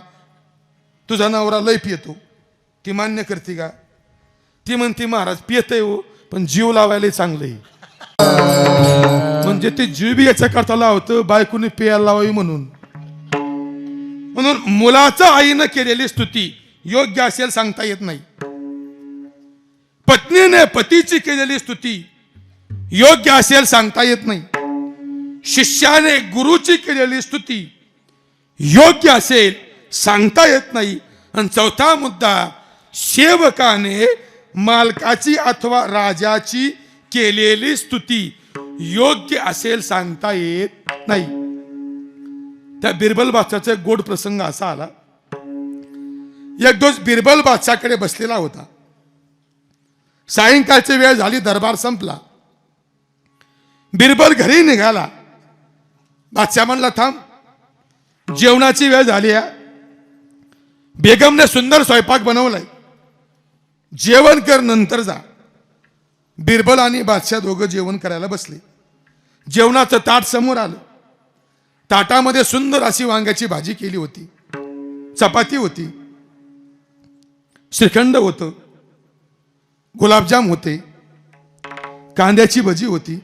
तुझा नवरा लय पियतो, ती मान्य करते का? ती म्हणते, महाराज पियतय हो पण जीव लावायला चांगलं आहे. म्हणजे ते जीव बी याच्या करता लावतं बायकोने पियाला लावावी म्हणून. म्हणून मुलाचं आईनं केलेली स्तुती योग्य असेल सांगता येत नाही. पत्नीने पतीची केलेली स्तुती योग्य असेल सांगता येत नाही. शिष्याने गुरुची केलेली स्तुती योग्य असेल सांगता येत नाही. आणि चौथा मुद्दा, सेवकाने मालकाची अथवा राजाची केलेली स्तुती योग्य असेल सांगता येत नाही. त्या बिरबल बादशाहचा एक गोड प्रसंग असा आला. एक दिवस बिरबल बादशाहकडे बसलेला होता. सायंकाळची वेळ झाली, दरबार संपला. बिरबल घरी निघाला. बादशाह म्हणला, थांब, जेवणाची वेळ झाली आहे. बेगमने सुंदर स्वयंपाक बनवलाय, जेवण कर, नंतर जा. बिरबल आणि बादशाह दोघं जेवण करायला बसले. जेवणाचं ताट समोर आलं. ताटामध्ये सुंदर अशी वांग्याची भाजी केली होती, चपाती होती, श्रीखंड होतं, गुलाबजाम होते, कांद्याची भजी होती,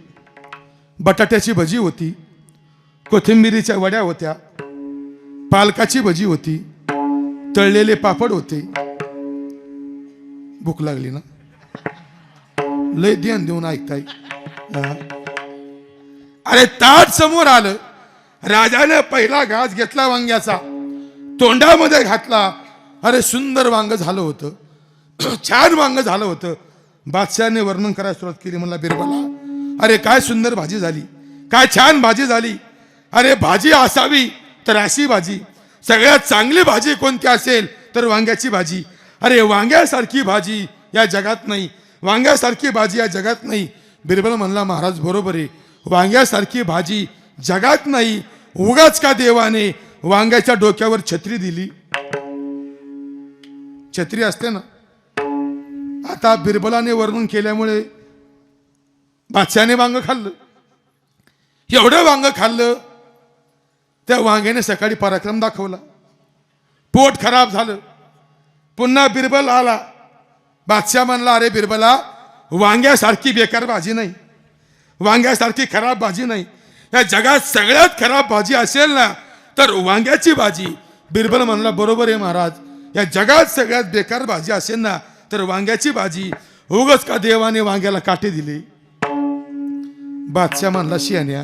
बटाट्याची भजी होती, कोथिंबिरीच्या वड्या होत्या, पालकाची भजी होती, तळलेले पापड होते. भूक लागली ना? लय ध्यान देऊन ऐकताय. अरे ताट समोर आलं. राजाने पहिला घास घेतला वांग्याचा, तोंडामध्ये घातला. अरे सुंदर वांग झालं होतं, छान वांग झालं होतं. बादशाहने वर्णन करायला सुरुवात केली. म्हणला बिरबला, अरे काय सुंदर भाजी झाली, काय छान भाजी झाली. अरे भाजी असावी तर अशी भाजी, सगळ्यात चांगली भाजी कोणती असेल तर वांग्याची भाजी. अरे वांग्यासारखी भाजी या जगात नाही, वांग्यासारखी भाजी या जगात नाही. बिरबल म्हणला, महाराज बरोबर आहे, वांग्यासारखी भाजी जगात नाही, उगाच का देवाने वांग्याच्या डोक्यावर छत्री दिली? छत्री असते ना. आता बिरबलाने वर्णन केल्यामुळे बादशाने वांग खाल्लं. एवढं वांग खाल्लं त्या वांग्याने सकाळी पराक्रम दाखवला. पोट खराब झालं. पुन्हा बिरबल आला. बादशाह म्हणला, अरे बिरबला, वांग्यासारखी बेकार भाजी नाही, वांग्यासारखी खराब भाजी नाही. या जगात सगळ्यात खराब भाजी असेल ना तर वांग्याची भाजी. बिरबल म्हणला, बरोबर आहे महाराज, या जगात सगळ्यात बेकार भाजी असेल ना तर वांग्याची भाजी. उगाच का देवाने वांग्याला काटे दिले? बादशाह म्हणला, शियान्या,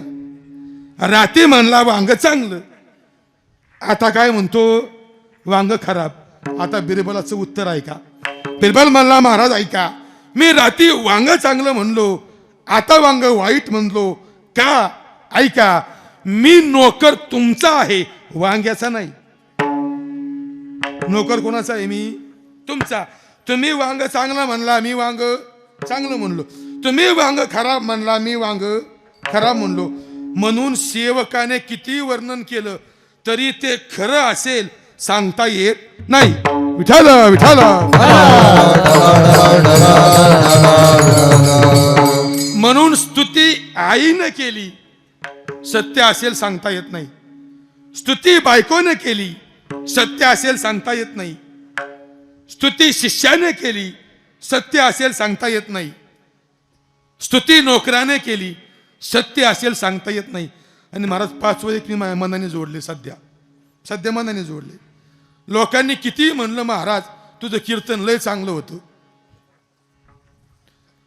राती म्हणला वांग चांगलं, आता काय म्हणतो वांग खराब. आता बिरबलाचं उत्तर ऐका. बिरबल म्हणला, महाराज ऐका, मी राती वांग चांगलं म्हणलो, आता वांग वाईट म्हणलो का? ऐका, मी नोकर तुमचा आहे, वांग्याचा नाही. नोकर कोणाचा आहे? मी तुमचा. तुम्ही वांग चांगलं म्हणला, मी वांग चांगलं म्हणलो. तुम्ही वांग खराब म्हणला, मी वांग खराब म्हणलो. म्हणून सेवकाने किती वर्णन केलं तरी ते खरं असेल सांगता येत नाही. विठाल विठाल. म्हणून स्तुती आईनं केली, सत्य असेल सांगता येत नाही. स्तुती बायकोने केली, सत्य असेल सांगता येत नाही. स्तुती शिष्याने केली, सत्य असेल सांगता येत नाही. स्तुती नोकराने केली, सत्य असेल सांगता येत नाही. आणि महाराज 5 एक मी मनाने जोडले. सध्या मनाने जोडले. लोकांनी किती म्हणलं, महाराज तुझं कीर्तन लय चांगलं होतं,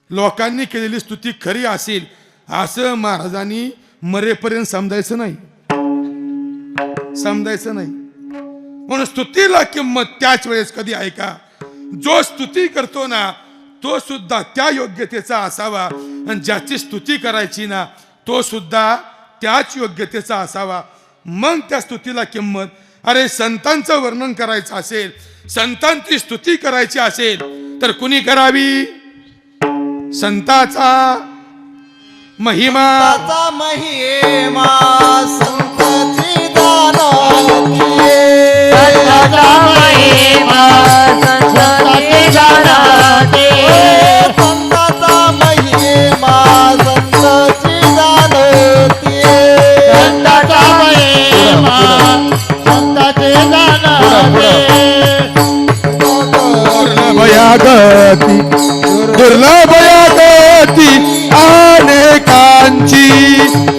लोकांनी केलेली स्तुती खरी असेल असं महाराजांनी मरेपर्यंत समजायचं नाही. म्हणून स्तुतीला किंमत त्याच वेळेस कधी ऐका. जो स्तुती करतो ना तो सुद्धा त्या योग्यतेचा असावा, आणि ज्याची स्तुती करायची ना तो सुद्धा त्याच योग्यतेचा असावा. मग त्या स्तुतीला किंमत. अरे संतांचं वर्णन करायचं असेल, संतांची स्तुती करायची असेल तर कुणी करावी? संताचा महिमा. संताचा महिमा संतची जाणती. संताचा महिमा संताची जाणती. संताचा महिमा संतची जाणती. संताचा महिमा संताची जाणती. दुर्लभयागती दुर्लभयागती अनेकांची.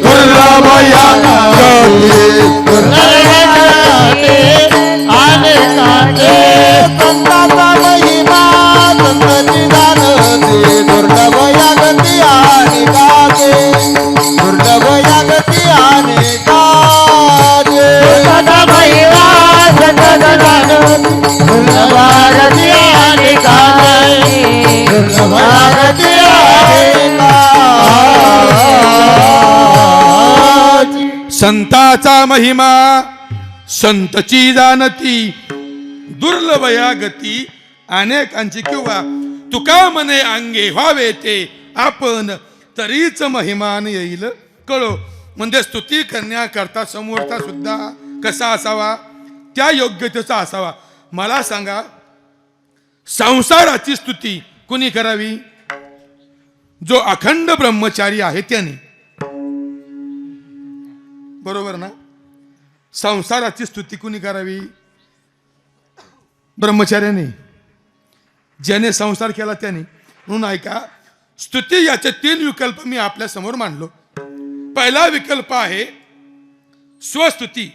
दुर्लभयागती संताचा महिमा संतची जाणती. दुर्लभ या गती अनेकाचे. दुर्लभ या गती अनेकाचे. संताचा महिमा संताची जाणती. दुर्लभागती अनेकाचे. दुर्लभागती अनेकाचे. संताचा महिमा संतची जाणती. दुर्लभया गती अनेकांची. किंवा तुका म्हणे अंगे व्हावे ते आपण, तरीच महिमान येईल कळो. म्हणजे स्तुती करण्याकरता समोरचा सुद्धा कसा असावा? त्या योग्यतेचा असावा. मला सांगा, संसाराची स्तुती कुणी करावी? जो अखंड ब्रह्मचारी आहे त्याने. बरोबर ना? संसाराची स्तुती कुणी करावी? ब्रह्मचार्याने, ज्याने संसार केला त्याने. म्हणून ऐका, स्तुती याचे 3 विकल्प मी आपल्या समोर मांडलो. पहिला विकल्प आहे स्वस्तुती,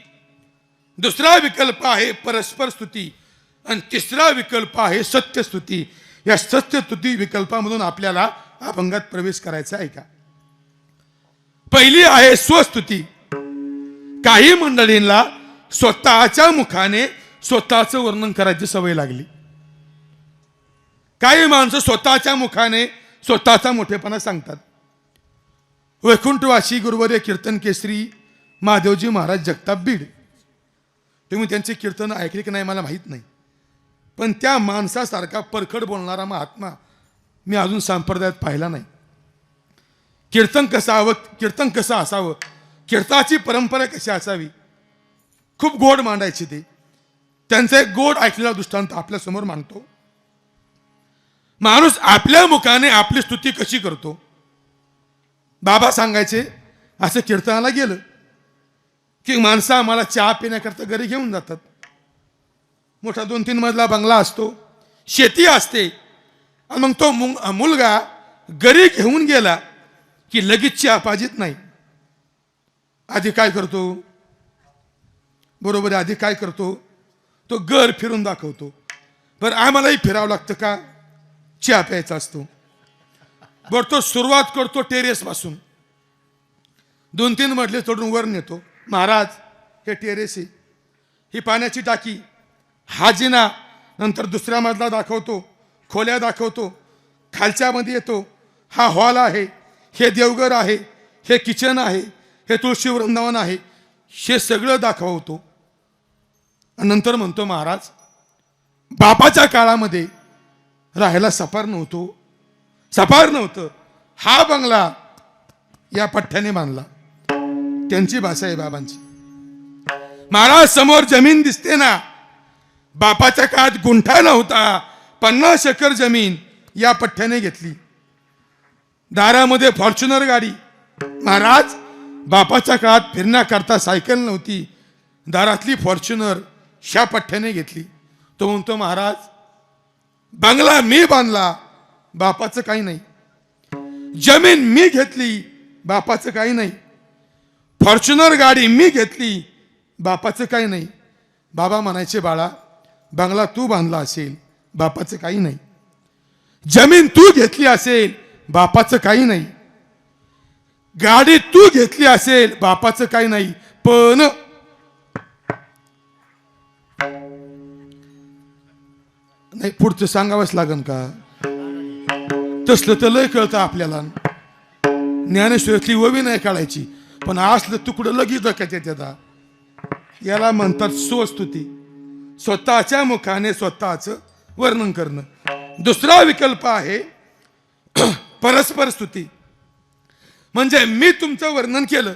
दुसरा विकल्प आहे परस्पर स्तुती, आणि तिसरा विकल्प आहे सत्यस्तुती. या सत्यस्तुती विकल्पामधून आपल्याला अभंगात प्रवेश करायचा आहे. का पहिली आहे स्वस्तुती. काही मंडळींना स्वतःच्या मुखाने स्वतःचं वर्णन करायची सवय लागली. काही माणसं स्वतःच्या मुखाने स्वतःचा मोठेपणा सांगतात. वैकुंठवासी गुरुवर्य कीर्तन केसरी महादेवजी महाराज जगताप बीड, तुम्ही त्यांचे कीर्तन ऐकले की नाही मला माहीत नाही, पण त्या माणसासारखा परखड बोलणारा महात्मा मी अजून संप्रदायात पाहिला नाही. कीर्तन कसं असावं, कीर्तनाची परंपरा कशी असावी, खूप गोड मांडायची ते. त्यांचा एक गोड ऐकलेला दृष्टांत आपल्या समोर मांडतो. माणूस आपल्या मुखाने आपली स्तुती कशी करतो. बाबा सांगायचे, असं कीर्तनाला गेलं की माणसं आम्हाला चहा पिण्याकरता घरी घेऊन जातात. मोठा 2-3 मजला बंगला असतो, शेती असते, आणि मग तो मुलगा घरी घेऊन गेला की लगेच चहा पाजित नाही. आधी काय करतो, बरोबर आहे, आधी काय करतो, तो घर फिरून दाखवतो. बरं आम्हालाही फिरावं लागतं का, चहा प्यायचा असतो. बरं तो सुरुवात करतो टेरेस पासून, 2-3 मजले चढून वर नेतो. महाराज हे टेरेस आहे, ही पाण्याची टाकी, हा जिना, नंतर दुसऱ्या मजला दाखवतो, खोल्या दाखवतो, खालच्यामध्ये येतो, हा हॉल आहे, हे देवघर आहे, हे किचन आहे, हे तुळशी वृंदावन आहे, हे सगळं दाखवतो. आणि नंतर म्हणतो, महाराज बापाच्या काळामध्ये राहायला सपार नव्हतं, हा बंगला या पठ्ठ्याने बांधला. त्यांची भाषा आहे बाबांची. महाराज समोर जमीन दिसते ना, बापाच्या काळात गुंठा नव्हता, 50 एकर जमीन या पठ्ठ्याने घेतली. दारामध्ये फॉर्च्युनर गाडी. महाराज बापाच्या काळात फिरण्याकरता सायकल नव्हती, दारातली फॉर्च्युनर ह्या पठ्ठ्याने घेतली. तो म्हणतो, महाराज बंगला मी बांधला, बापाचं काही नाही. जमीन मी घेतली, बापाचं काही नाही. फॉर्च्युनर गाडी मी घेतली, बापाचं काही नाही. बाबा म्हणायचे, बाळा बंगला तू बांधला असेल, बापाचं काही नाही. जमीन तू घेतली असेल, बापाचं काही नाही. गाडी तू घेतली असेल, बापाचं काही नाही. पण नाही, पुढचं सांगावंच लागन का, तसलं तर लय कळतं आपल्याला. ज्ञानेश्वरातली ओवी नाही काढायची, पण असलं तुकडं लगेच डोक्यात येतं. याला म्हणतात स्वस्तुती, स्वतःच्या मुखाने स्वतःचं वर्णन करणं. दुसरा विकल्प आहे परस्पर स्तुती. म्हणजे मी तुमचं वर्णन केलं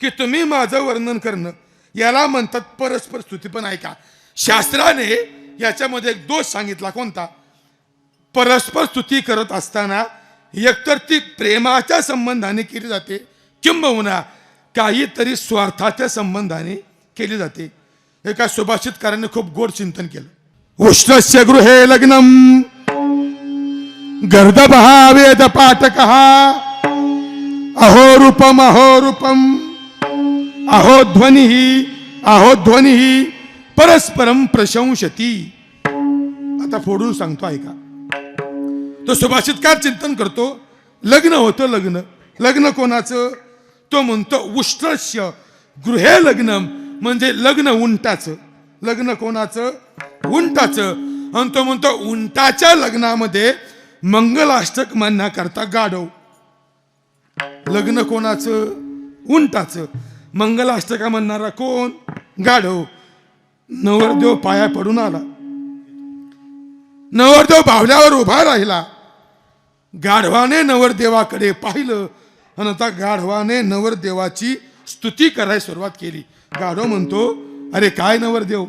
की तुम्ही माझं वर्णन करणं, याला म्हणतात परस्पर स्तुती. पण ऐका, शास्त्राने याच्यामध्ये एक दोष सांगितला. कोणता? परस्पर स्तुती करत असताना एकतर ती प्रेमाच्या संबंधाने केली जाते, किंबहुना काहीतरी स्वार्थाच्या संबंधाने केली जाते. एका सुभाषितकाराने खूप गोड चिंतन केलं. उष्णस्य गृहे लग्नम गर्दभः वेद पाठकः अहो रूपम अहो ध्वनिः परस्परम प्रशंसती. आता फोडून सांगतो ऐका. तो सुभाषितकार चिंतन करतो. लग्न होतं, लग्न कोणाचं? तो म्हणतो उष्णस्य गृहे लग्नम, म्हणजे लग्न उंटाचं. लग्न कोणाचं? उंटाचं. आणि तो म्हणतो उंटाच्या लग्नामध्ये मंगलाष्टक म्हणण्याकरता गाढव. लग्न कोणाचं? उंटाचं. मंगलाष्टका म्हणणारा कोण? गाढव. नवरदेव पाया पडून आला, नवरदेव बाहुल्यावर उभा राहिला. गाढवाने नवरदेवाकडे पाहिलं आणि आता गाढवाने नवरदेवाची स्तुती करायला सुरुवात केली. गाढव म्हणतो, अरे काय नवरदेव,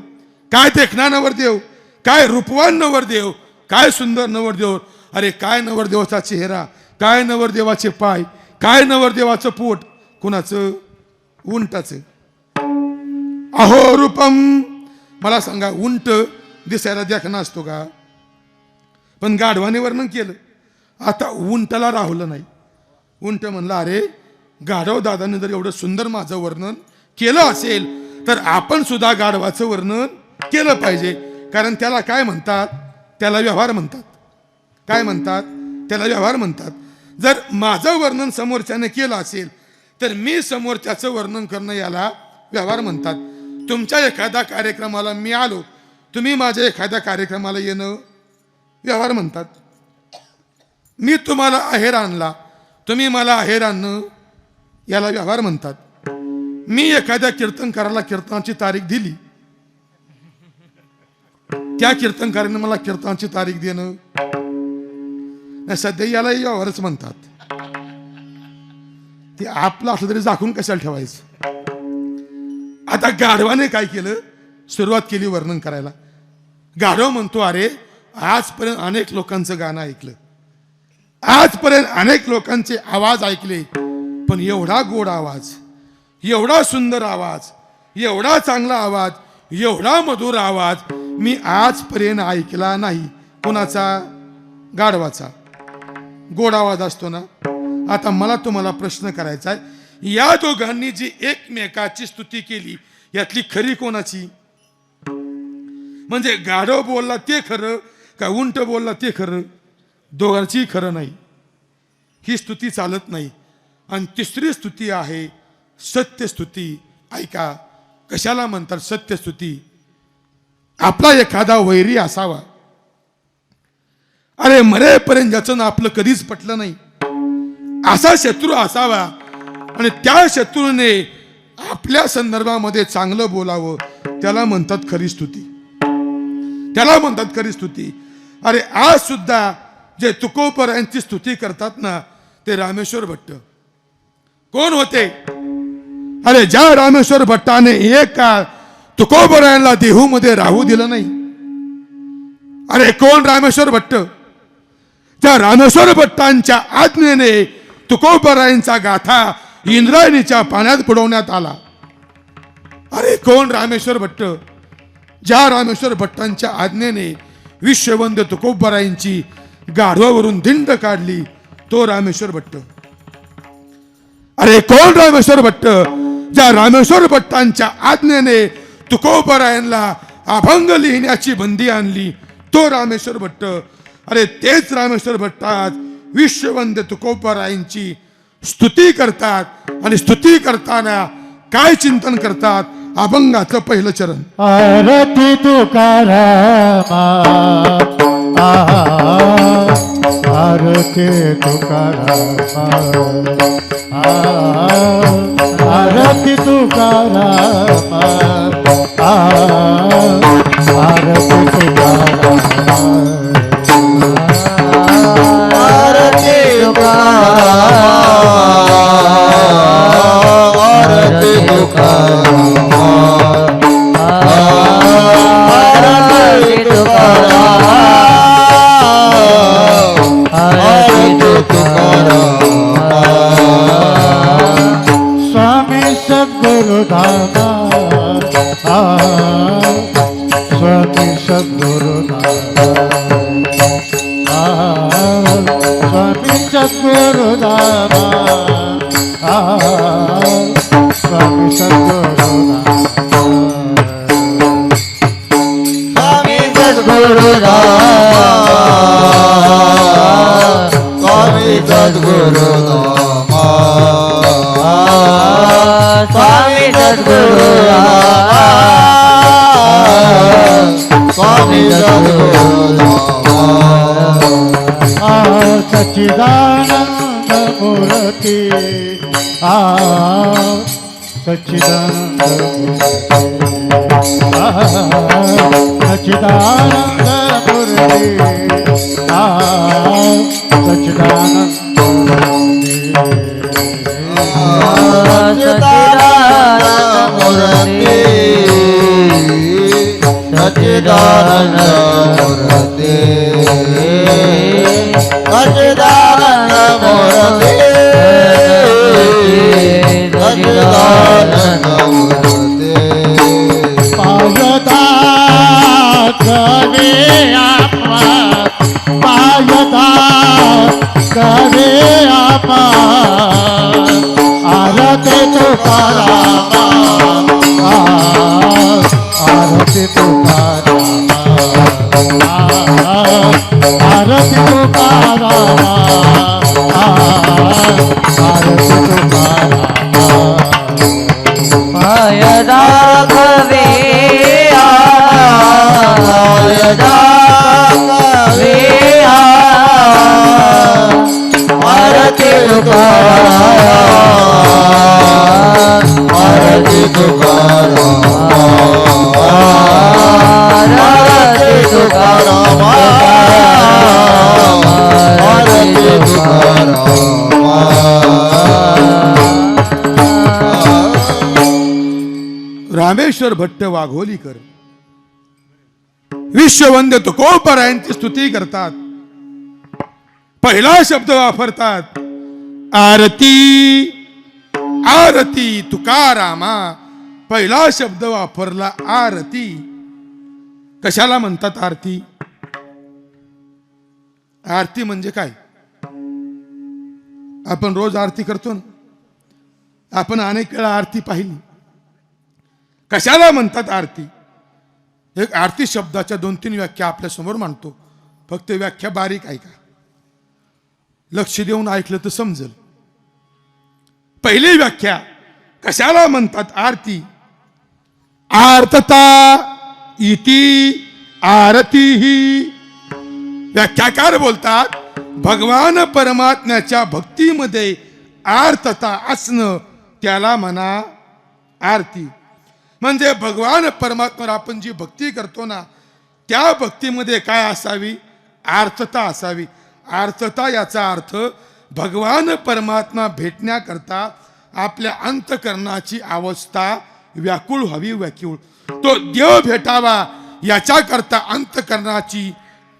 काय देखणा नवरदेव, काय रूपवान नवरदेव, काय सुंदर नवरदेव. अरे काय नवरदेवाचा चेहरा, काय नवरदेवाचे पाय, काय नवरदेवाचं पोट. कुणाचं? उंटाचं. अहो रूपम, मला सांगा उंट दिसायला देखणा असतो का? पण गाढवाने वर्णन केलं. आता उंटाला राहुलं नाही. उंट म्हणला, अरे गाढव दादाने जर एवढं सुंदर माझं वर्णन केलं असेल तर आपण सुद्धा गाढवाचं वर्णन केलं पाहिजे. कारण त्याला काय म्हणतात? त्याला व्यवहार म्हणतात. काय म्हणतात? त्याला व्यवहार म्हणतात. जर माझं वर्णन समोरच्याने केलं असेल तर मी समोरच्याचं वर्णन करणं, याला व्यवहार म्हणतात. तुमच्या एखाद्या कार्यक्रमाला मी आलो, तुम्ही माझ्या एखाद्या कार्यक्रमाला येणं, व्यवहार म्हणतात. मी तुम्हाला आहेर आणला, तुम्ही मला आहेर आणणं, याला व्यवहार म्हणतात. मी एखाद्या कीर्तनकाराला कीर्तनाची तारीख दिली, त्या कीर्तनकाराने मला कीर्तनाची तारीख देणं, सध्या याला व्यवहारच म्हणतात. ते आपलं असलं तरी झाकून कशाला ठेवायचं. आता गाढवाने काय केलं, सुरुवात केली वर्णन करायला. गाढव म्हणतो, अरे आजपर्यंत अनेक लोकांचं गाणं ऐकलं, आजपर्यंत अनेक लोकांचे आवाज ऐकले, पण एवढा गोड आवाज, एवढा सुंदर आवाज, एवढा चांगला आवाज, एवढा मधुर आवाज मी आजपर्यंत ऐकला नाही. कोणाचा? गाढवाचा. गोड आवाज असतो ना. आता मला तुम्हाला प्रश्न करायचा आहे, या दोघांनी जी एकमेकाची स्तुती केली यातली खरी कोणाची? म्हणजे गाढव बोलला ते खरं का उंट बोलला ते खरं? दोघांची खरं नाही, ही स्तुती चालत नाही. आणि तिसरी स्तुती आहे सत्यस्तुती. ऐका, कशाला म्हणतात सत्यस्तुती? आपला एखादा वैरी असावा, अरे मरेपर्यंत ज्याचं ना आपलं कधीच पटलं नाही, असा शत्रू असावा आणि त्या शत्रूने आपल्या संदर्भामध्ये चांगलं बोलावं, त्याला म्हणतात खरी स्तुती, त्याला म्हणतात खरी स्तुती. अरे आज सुद्धा जे तुकोबरायांची स्तुती करतात ना, ते रामेश्वर भट्ट. कोण होते? अरे ज्या रामेश्वर भट्टाने एक काळ तुकोबरायांना देहूमध्ये राहू दिलं नाही. अरे कोण रामेश्वर भट्ट? त्या रामेश्वर भट्टांच्या आज्ञेने तुकोबरायांचा गाथा इंद्रायणीच्या पाण्यात बुडवण्यात आला. अरे कोण रामेश्वर भट्ट? ज्या रामेश्वर भट्टांच्या आज्ञेने विश्ववंद्य तुकोबरायांची गाढवावरून धिंड काढली, तो रामेश्वर भट्ट. अरे कोण रामेश्वर भट्ट? ज्या रामेश्वर भट्टांच्या आज्ञेने तुकोबरायांना अभंग लिहिण्याची बंदी आणली, तो रामेश्वर भट्ट. अरे तेच रामेश्वर भट्ट आज विश्ववंद्य तुकोबरायांची स्तुती करतात आणि स्तुती करताना काय चिंतन करतात? अभंगाचं पहिलं चरण. आरती तुकारामा, आरती तुकारामा, आरती तुकारामा, आरती तुकारामा, आरती तुकारामा, आरती तुकारामा, आरती तुकारामा. स्वामी सद्गुरुदाना, स्वामी सद्गुरुदाना, स्वामी सद्गुरुदाना, स्वामी सद्गुरुदाना, स्वामी सद्गुरुनामा, स्वामी सद्गुरुनामा, स्वामी सद्गुरुनामा, स्वामी सद्गुरुनामा. सच्चिदानंद मूर्ति, सच्चिदानंद सच्चिदानंद मूर्ति, सच्चिदानंद सच्चिदानंद मूर्ति, सच्चिदानंद मूर्ति, सच्चिदानंद मूर्ति. पायदा कवे आपा, पायदा कवे आपा, आरती तुकारामा, आरती तुकारामा, आरती तुकारामा, आरती तुकारामा. पायदा कवे पायदा कवे आरती तुकारामा, आरती तुकारामा, आरती तुकारामा, आरती तुकारामा. रामेश्वर भट्ट वाघोलीकर विश्ववंद्य तुकोबरायांची स्तुती करतात. पहिला शब्द वापरतात आरती. आरती तुकारामा, पहिला शब्द वापरला आरती. कशाला म्हणतात आरती? आरती म्हणजे काय? आपण रोज आरती करतो ना, आपण अनेक वेळा आरती पाहिली. कशाला म्हणतात आरती? एक आरती शब्दाच्या 2-3 व्याख्या आपल्या समोर मांडतो. फक्त व्याख्या बारीक ऐका, लक्ष देऊन ऐकलं तर समजेल. पहिली व्याख्या कशाला म्हणतात आरती? आर्तता इति आरती ही. व्याख्याकार बोलतात भगवान परमात्म्याच्या भक्तीमध्ये आर्तता असणं त्याला म्हणा आरती. म्हणजे भगवान परमात्म्यावर आपण जी भक्ती करतो ना, त्या भक्तीमध्ये काय असावी? आर्तता असावी. आर्तता याचा अर्थ भगवान परमात्मा भेटण्याकरता आपल्या अंतकरणाची अवस्था व्याकुळ व्हावी. व्याकुळ तो देव भेटावा याच्याकरता अंतकरणाची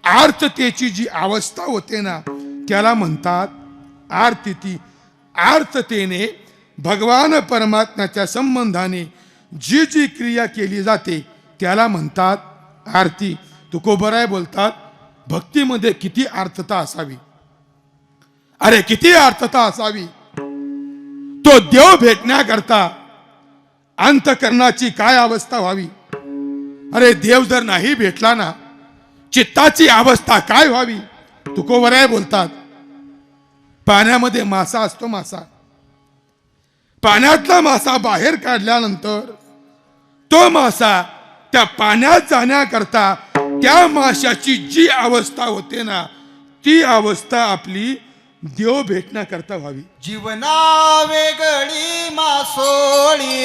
आर्ततेची जी अवस्था होते ना, त्याला म्हणतात आरती. ती आर्ततेने भगवान परमात्म्याच्या संबंधाने जी जी क्रिया केली जाते त्याला म्हणतात आरती. तुकोबराय बोलतात भक्तीमध्ये किती आर्तता असावी. अरे किती आर्तता असावी. तो देव भेटण्याकरता अंतकरणाची काय अवस्था व्हावी. अरे देव जर नाही भेटला ना, चित्ताची अवस्था काय व्हावी. तुकोबराय बोलतात पाण्यामध्ये मासा असतो. मासा, पाण्यातला मासा बाहेर काढल्यानंतर तो मासा त्या पाण्यात जाण्याकरता त्या माशाची जी अवस्था होते ना, ती अवस्था आपली देव भेटण्याकरता व्हावी. जीवना वेगळी मासोळी,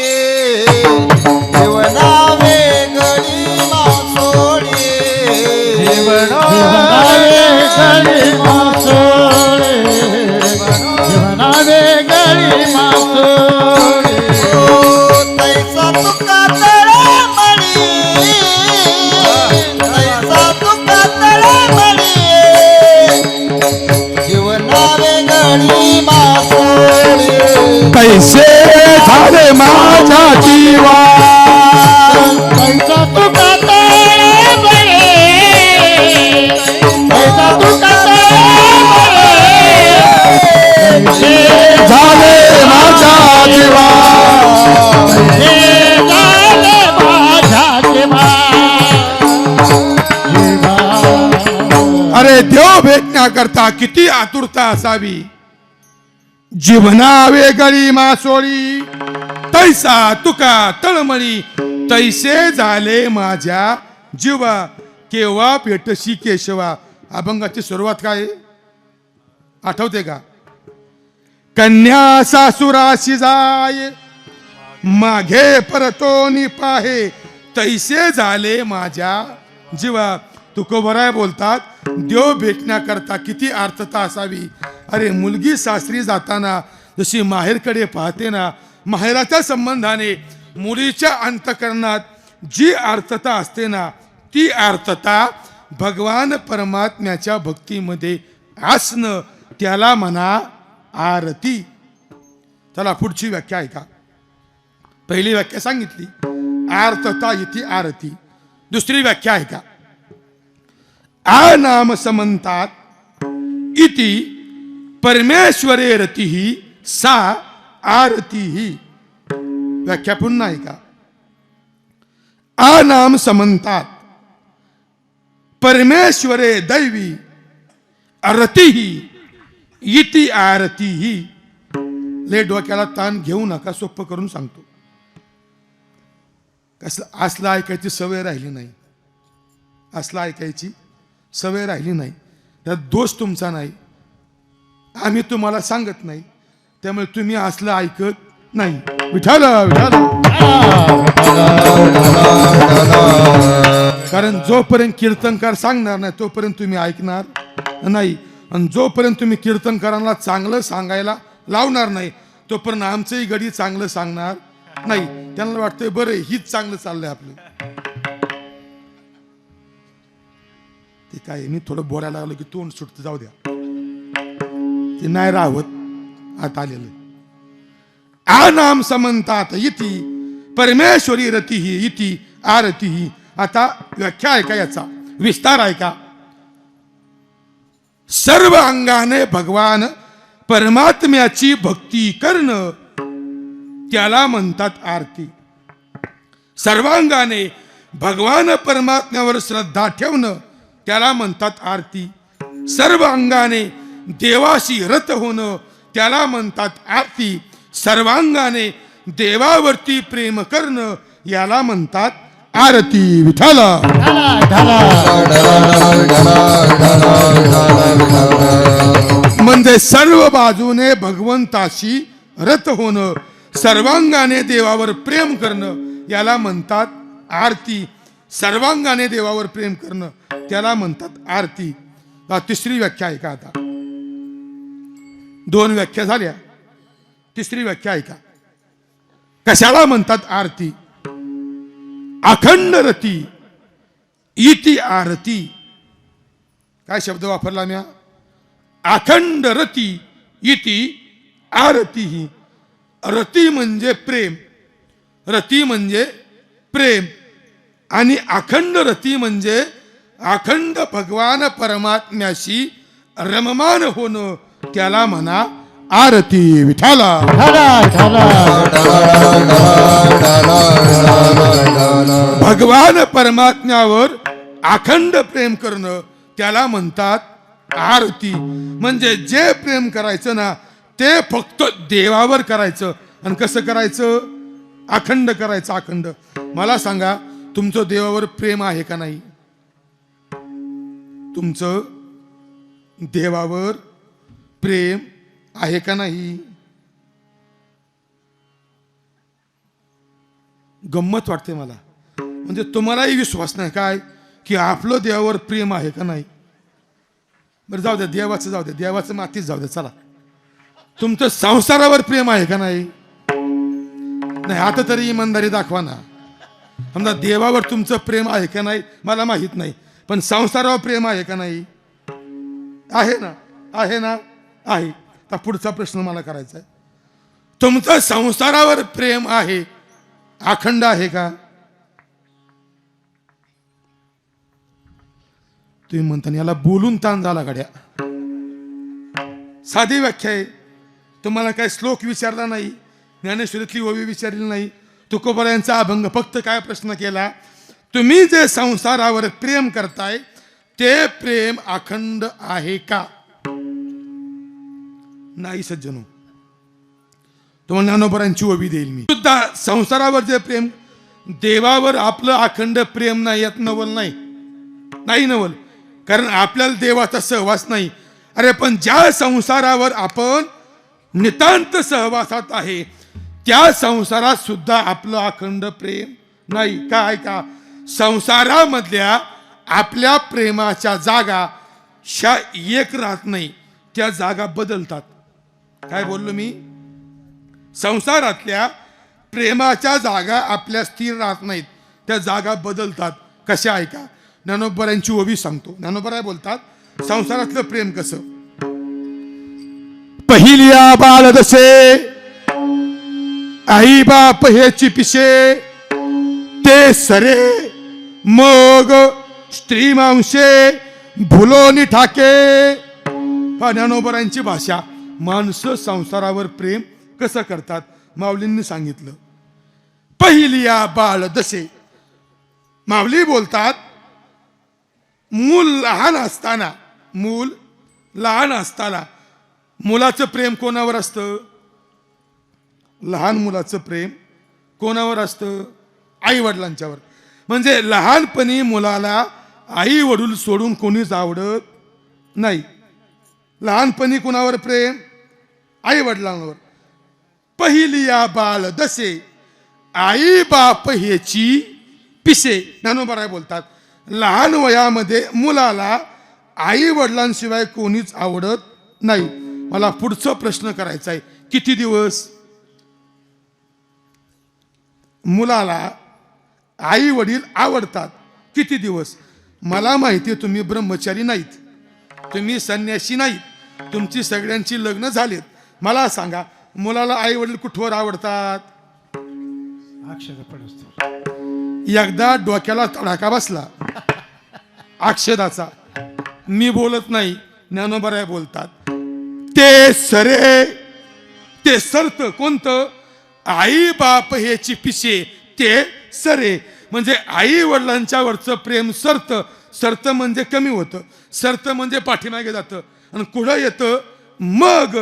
जीवना वेगळी मासोळी, जीवना वेगळी मासोळी, जीवना वेगळी मासोळी. तैसा तुका तळमळी, तैसा तुका तळमळी, जीवना वेगळी मासोळी. कैसे झाले माझ्या जीवा. कैसा तुका तळमळे, कैसा तुका तळमळे, कैसे झाले माझ्या जीवा. कैसे झाले माझ्या जीवा. अरे देव भेटण्याकरता किती आतुरता असावी. जीवना वेगळी मासोळी, तैसा तुका तळमळी, तैसे झाले माझ्या जीवा. केव्हा भेटशी केशवा. अभंगाची सुरुवात काय आहे? आठवते का? कन्या सासुराशी जाय, मागे परतोनी पाहे, तैसे झाले माझ्या जीवा. तुकोबराय बोलतात देव भेटण्याकरता किती आर्तता असावी. अरे मुलगी सासरी जाताना जशी माहेरकडे पाहते ना, माहेराच्या संबंधाने मुलीच्या अंतकरणात जी आर्तता असते ना, ती आर्तता भगवान परमात्म्याच्या भक्तीमध्ये असणं त्याला म्हणा आरती. चला पुढची व्याख्या ऐका. पहिली व्याख्या सांगितली आर्तता इति आरती. दुसरी व्याख्या ऐका. आ नाम समंतात इति परमेश्वरे रती सा आरती ही. व्याख्या पुन्हा ऐका. आ नाम समंतात परमेश्वरे दैवी रती इति आरती ही. ले डोक्याला ताण घेऊ नका, सोपं करून सांगतो. कसलं असलं ऐकायची सवय राहिली नाही. असलं ऐकायची सवय राहिली नाही. त्यात दोष तुमचा नाही, आम्ही तुम्हाला सांगत नाही, त्यामुळे तुम्ही असलं ऐकत नाही. विठाल विठाल. कारण जोपर्यंत कीर्तनकार सांगणार नाही तोपर्यंत तुम्ही ऐकणार नाही, आणि जोपर्यंत तुम्ही कीर्तनकारांना चांगलं सांगायला लावणार नाही तोपर्यंत आमचंही गडी चांगलं सांगणार नाही, त्यांना वाटतंय बरं हीच चांगलं चाललंय आपलं. ते काय मी थोडं बोलायला लागलो की तोंड सुटतं, जाऊ द्या, ते नाही राहत आता आलेलं. आ नाम समंतात इति परमेश्वरी रती इति आरती. आता व्याख्या आहे का, याचा विस्तार आहे का. सर्व अंगाने भगवान परमात्म्याची भक्ती करणं त्याला म्हणतात आरती. सर्वांगाने भगवान परमात्म्यावर श्रद्धा ठेवणं त्याला म्हणतात आरती. सर्व अंगाने देवाशी रत होणं त्याला म्हणतात आरती. सर्वांगाने देवावरती प्रेम करणं याला म्हणतात आरती. विठाला म्हणजे सर्व बाजूने भगवंताशी रत होणं, सर्वांगाने देवावर प्रेम करणं याला म्हणतात आरती. सर्वांगाने देवावर प्रेम करणं त्याला म्हणतात आरती. तिसरी व्याख्या आहे का. आता 2 व्याख्या झाल्या, तिसरी व्याख्या आहे का. कशाला म्हणतात आरती. अखंड रती इति आरती. काय शब्द वापरला मी. अखंड रती इति आरती. रती म्हणजे प्रेम, रती म्हणजे प्रेम, आणि अखंड रती म्हणजे अखंड भगवान परमात्म्याशी रममान होणं त्याला म्हणा आरती. विठाला भगवान परमात्म्यावर अखंड प्रेम करणं त्याला म्हणतात आरती. म्हणजे जे प्रेम करायचं ना ते फक्त देवावर करायचं. आणि कसं करायचं. अखंड करायचं. अखंड. मला सांगा, तुमचं देवावर प्रेम आहे का नाही. तुमचं देवावर प्रेम आहे का नाही. गंमत वाटते मला. म्हणजे तुम्हालाही विश्वास नाही काय की आपलं देवावर प्रेम आहे का नाही. बरं जाऊ द्या, देवाचं जाऊ द्या, देवाचं मातीच जाऊ द्या. चला, तुमचं संसारावर प्रेम आहे का नाही. नाही, आता तरी इमानदारी दाखवा ना. समजा देवावर तुमचं प्रेम आहे का नाही मला माहित नाही, पण संसारावर प्रेम आहे का नाही. आहे ना. आहे ना. आहे. आता पुढचा प्रश्न मला करायचा आहे. तुमचं संसारावर प्रेम आहे, अखंड आहे का. तुम्ही म्हणता याला बोलून ताण झाला गड्या. साधी व्याख्या आहे. तुम्हाला काय श्लोक विचारला नाही, ज्ञानेश्वरीतली ओवी विचारली नाही, तुकोबरायांचा अभंग. फक्त काय प्रश्न केला, तुम्ही जे संसारावर प्रेम करताय ते प्रेम अखंड आहे का. नाही सज्जनो, तुम्हाला ज्ञानोबरांची ओवी देईल मी सुद्धा. संसारावर जे प्रेम, देवावर आपलं अखंड प्रेम नाही यात नवल नाही. नाही नवल, कारण आपल्याला देवाचा सहवास नाही. अरे पण ज्या संसारावर आपण नितांत सहवासात आहे त्या संसारात सुद्धा आपलं अखंड प्रेम नाही. काय का संसारामधल्या आपल्या प्रेमाच्या जागा ह्या एक राहत नाही, त्या जागा बदलतात. काय बोललो मी. संसारातल्या प्रेमाच्या जागा आपल्या स्थिर राहत नाहीत, त्या जागा बदलतात. कशा आहे का. ज्ञानोबरांची ओवी सांगतो. ज्ञानोबराय बोलतात संसारातलं प्रेम कसं. पहिल्या बाळदसे आई बाप हे चिपिशे ते सरे मग स्त्री मांशे भुलोनी ठाके. ज्ञानोबरांची भाषा. माणसं संसारावर प्रेम कसं करतात माऊलींनी सांगितलं. पहिल्या बाळदसे. माऊली बोलतात मूल लहान असताना, मूल लहान असताना मुलाचं प्रेम कोणावर असतं. लहान मुलाचं प्रेम कोणावर असतं. आई वडिलांच्यावर. म्हणजे लहानपणी मुलाला आई वडील सोडून कोणीच आवडत नाही. लहानपणी कोणावर प्रेम. आई वडिलांवर. पहिलिया बाळ दसे आई बाप ह्याची पिसे. ज्ञानोबराय बोलतात लहान वयामध्ये मुलाला आई वडिलांशिवाय कोणीच आवडत नाही. मला पुढचा प्रश्न करायचा आहे, किती दिवस. मुलाला आई वडील आवडतात किती दिवस? मला माहिती आहे तुम्ही ब्रह्मचारी नाहीत, तुम्ही संन्यासी नाहीत, तुमची सगळ्यांची लग्न झालीत. मला सांगा मुलाला आई वडील कुठवर आवडतात? एकदा डोक्याला तडाखा बसला अक्षदाचा. मी बोलत नाही, ज्ञानोबराय बोलतात. ते सरे ते सरत कोणतं? आई बाप हेची पिशे ते सरे, म्हणजे आई वडिलांच्या वरचं प्रेम सरत म्हणजे कमी होतं, सरत म्हणजे पाठीमागे जातं. आणि कुठं येतं? मग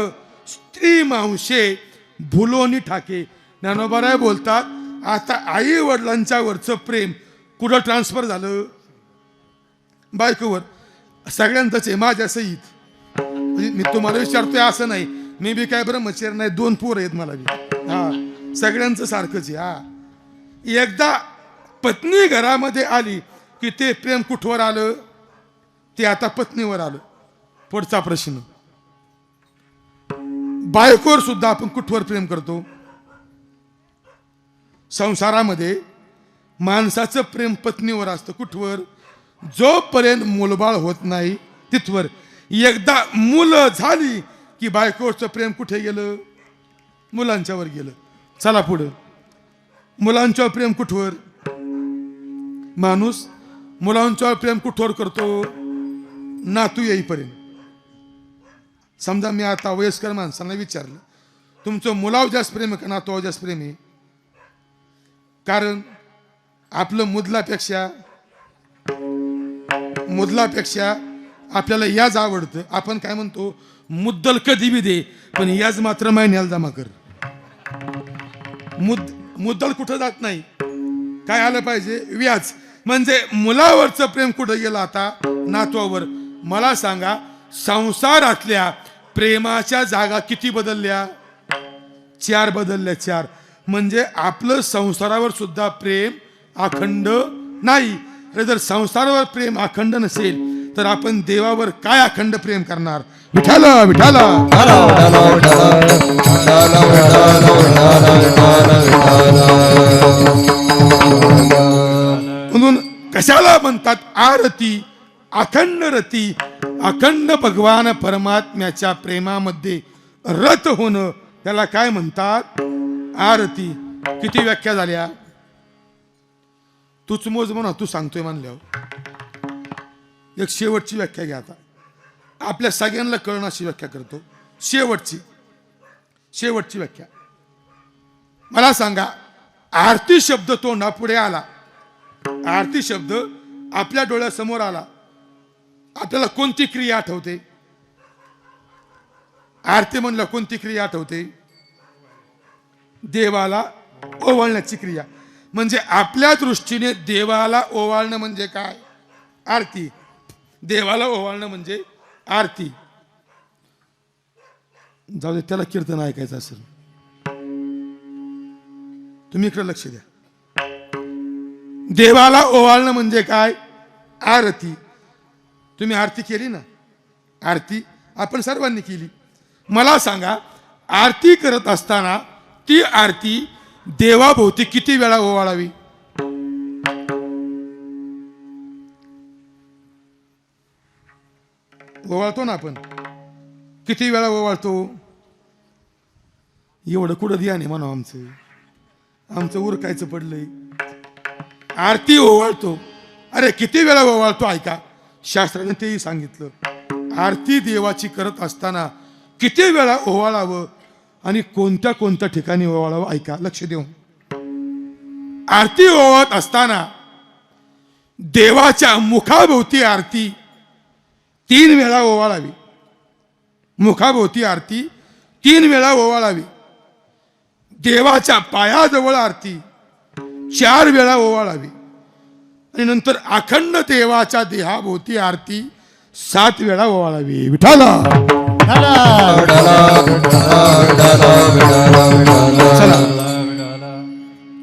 स्त्री मांशे भुलोनी ठाके. ज्ञानोबराय बोलतात आता आई वडिलांच्या वरचं प्रेम कुठं ट्रान्सफर झालं? बायकोवर. सगळ्यांचंच आहे, माझ्या सहित. म्हणजे मी तुम्हाला विचारतोय असं नाही, मी बी काय ब्रह्मचारी नाही, 2 पोरं आहेत मला बी. हा, सगळ्यांचं सारखंच आहे. हा, एकदा पत्नी घरामध्ये आली की ते प्रेम कुठवर आलं? ते आता पत्नीवर आलं. पुढचा प्रश्न, बायकोवर सुद्धा आपण कुठवर प्रेम करतो? संसारामध्ये माणसाचं प्रेम पत्नीवर असतं. कुठवर? जोपर्यंत मूलबाळ होत नाही तिथवर. एकदा मुलं झाली की बायकोवरचं प्रेम कुठे गेलं? मुलांच्यावर गेलं. चला पुढं, मुलांच्यावर प्रेम कुठवर? माणूस मुलांच्यावर प्रेम कुठवर करतो? नातू येईपर्यंत. समजा मी आता वयस्कर माणसांना विचारलं तुमचं मुलावर जास्त प्रेम आहे का नातूवर जास्त प्रेम आहे? कारण आपलं मुदलापेक्षा आपल्याला याज आवडतं. आपण काय म्हणतो? मुद्दल कधी बी दे पण याज मात्र महिन्याला जमा कर. मुद्दल कुठं जात नाही. काय आलं पाहिजे? व्याज. म्हणजे मुलावरचं प्रेम कुठं गेलं आता? नातवावर. मला सांगा संसारातल्या प्रेमाच्या जागा किती बदलल्या? 4 बदलल्या. 4 म्हणजे आपलं संसारावर सुद्धा प्रेम अखंड नाही. जर संसारावर प्रेम अखंड नसेल तर आपण देवावर काय अखंड प्रेम करणार? विठाल विठाल. म्हणून कशाला म्हणतात आरती? अखंड रती. अखंड भगवान परमात्म्याच्या प्रेमामध्ये रत होणं त्याला काय म्हणतात? आरती. किती व्याख्या झाल्या? तूच मोज म्हणा, तू सांगतोय म्हणल्यावर एक शेवटची व्याख्या घ्या. आता आपल्या सगळ्यांना कळणं अशी व्याख्या करतो. शेवटची व्याख्या मला सांगा. आरती शब्द तोंडापुढे आला, आरती शब्द आपल्या डोळ्यासमोर आला, आपल्याला कोणती क्रिया आठवते? आरती म्हणलं कोणती क्रिया आठवते? देवाला ओवाळण्याची क्रिया. म्हणजे आपल्या दृष्टीने देवाला ओवाळणं म्हणजे काय? आरती. देवाला ओवाळणं म्हणजे आरती. जाऊ दे, त्याला कीर्तन ऐकायचं असेल तुम्ही इकडे लक्ष द्या. देवाला ओवाळणं म्हणजे काय? आरती. तुम्ही आरती केली ना? आरती आपण सर्वांनी केली. मला सांगा आरती करत असताना ती आरती देवाभोवती किती वेळा ओवाळावी? ओवाळतो ना आपण, किती वेळा ओवाळतो? एवढं कुठं ध्यान आहे म्हणा आमचं उरकायचं पडलंय. आरती ओवाळतो, अरे किती वेळा ओवाळतो ऐका. शास्त्राने तेही सांगितलं. आरती देवाची करत असताना किती वेळा ओवाळावं आणि कोणत्या कोणत्या ठिकाणी ओवाळावं ऐका लक्ष देऊन. आरती ओवाळत असताना देवाच्या मुखाभोवती आरती 3 वेळा ओवाळावी. मुखाभोवती आरती 3 वेळा ओवाळावी. देवाच्या पायाजवळ आरती 4 वेळा ओवाळावी. आणि नंतर अखंड देवाच्या देहाभोवती आरती 7 वेळा ओवाळावी. विठाला चला.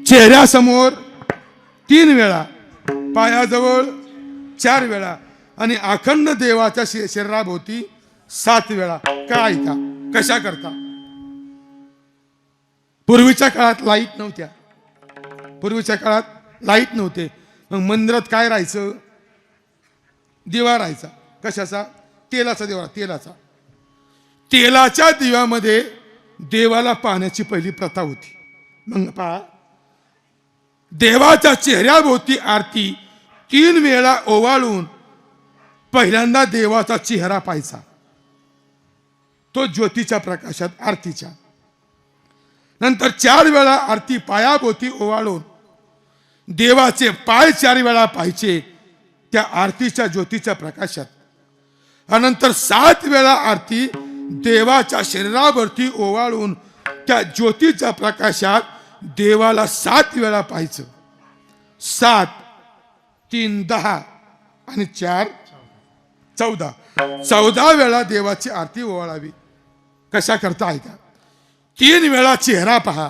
चेहऱ्यासमोर 3 वेळा, पायाजवळ 4 वेळा आणि अखंड देवाच्या शरीराभोवती 7 वेळा. काय का कशा करता? पूर्वीच्या काळात लाईट नव्हत्या, पूर्वीच्या काळात लाईट नव्हते, मग मंदिरात काय राहायचं? दिवा राहायचा. कशाचा? तेलाचा दिवा. तेलाच्या दिव्यामध्ये देवाला पाहण्याची पहिली प्रथा होती. मग पहा, देवाच्या चेहऱ्याभोवती आरती 3 वेळा ओवाळून पहिल्यांदा देवाचा चेहरा पाहायचा, तो ज्योतीच्या प्रकाशात आरतीच्या. नंतर 4 वेळा आरती पायाभोवती ओवाळून देवाचे पाय 4 वेळा पाहायचे त्या आरतीच्या ज्योतीच्या प्रकाशात. नंतर 7 वेळा आरती देवाच्या शरीरावरती ओवाळून त्या ज्योतीच्या प्रकाशात देवाला 7 वेळा पाहायचं. 7, 3, 10 आणि 4, 14. 14 वेळा देवाची आरती ओवाळावी. कशा करता ऐका. 3 वेळा चेहरा पहा,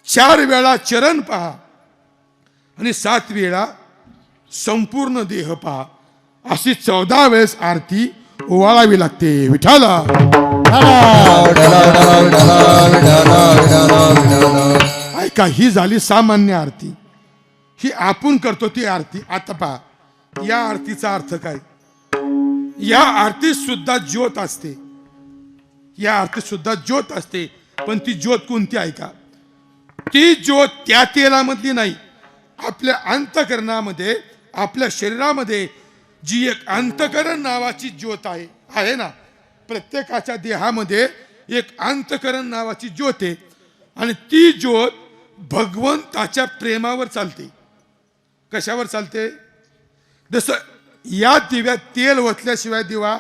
4 वेळा चरण पहा आणि 7 वेळा संपूर्ण देह पहा. अशी 14 वेळेस आरती ओवाळावी लागते. विठाला ऐका, ही झाली सामान्य आरती. ही आपण करतो ती आरती. आता पहा, या आरतीचा अर्थ काय? या आरतीत सुद्धा ज्योत असते. या आरतीत सुद्धा ज्योत असते, पण ती ज्योत कोणती ऐका. ती ज्योत त्या तेलामधली नाही. आपल्या अंतकरणामध्ये, आपल्या शरीरामध्ये जी एक अंतकरण नावाची ज्योत आहे ना, प्रत्येकाच्या देहामध्ये एक अंतकरण नावाची ज्योत आहे आणि ती ज्योत भगवंताच्या प्रेमावर चालते. कशावर चालते? जसं या दिव्यात तेल ओतल्याशिवाय दिवा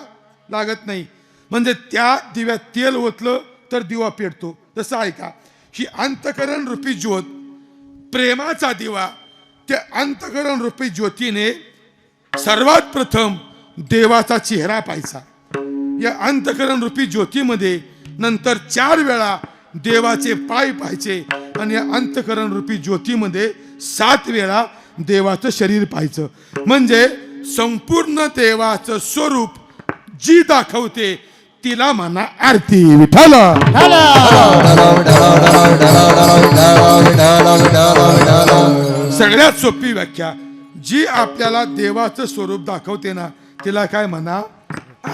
लागत नाही, म्हणजे त्या दिव्यात तेल ओतलं तर दिवा पेटतो. तसं ऐका, ही अंतकरण रूपी ज्योत, प्रेमाचा दिवा, त्या अंतकरण रूपी ज्योतीने सर्वात प्रथम देवाचा चेहरा पाहायचा. या अंतकरण रूपी ज्योतीमध्ये नंतर 4 वेळा देवाचे पाय पाहायचे आणि या अंतकरण रूपी ज्योतीमध्ये 7 वेळा देवाचं शरीर पाहायचं. म्हणजे संपूर्ण देवाचं स्वरूप जी दाखवते तिला म्हणा आरती. विठाला सगळ्यात सोपी व्याख्या, जी आपल्याला देवाचं स्वरूप दाखवते ना तिला काय म्हणा?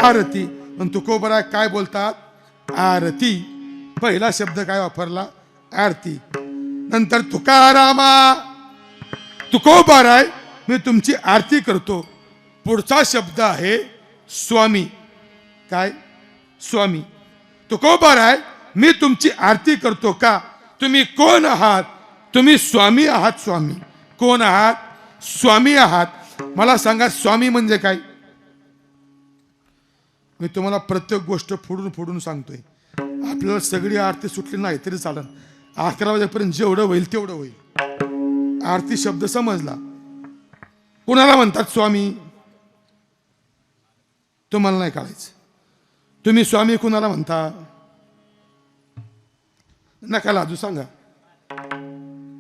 आरती. पण तुकोबरा काय बोलतात? आरती. पहिला शब्द काय वापरला? आरती. नंतर तुकारामा, तुकोबाराय मी तुमची आरती करतो. पुढचा शब्द आहे स्वामी. काय? स्वामी. तुकोबाराय मी तुमची आरती करतो. का? तुम्ही कोण आहात? तुम्ही स्वामी आहात. स्वामी कोण आहात? स्वामी आहात. मला सांगा, स्वामी म्हणजे काय? मी तुम्हाला प्रत्येक गोष्ट फोडून फोडून सांगतोय. आपल्याला सगळी आरती सुटली नाही तरी चालेल. 11 वाजेपर्यंत जेवढं होईल तेवढं होईल. आरती शब्द समजला. कुणाला म्हणतात स्वामी? तुम्हाला नाही कळायचं. तुम्ही स्वामी कुणाला म्हणता? नका लाजू, सांगा.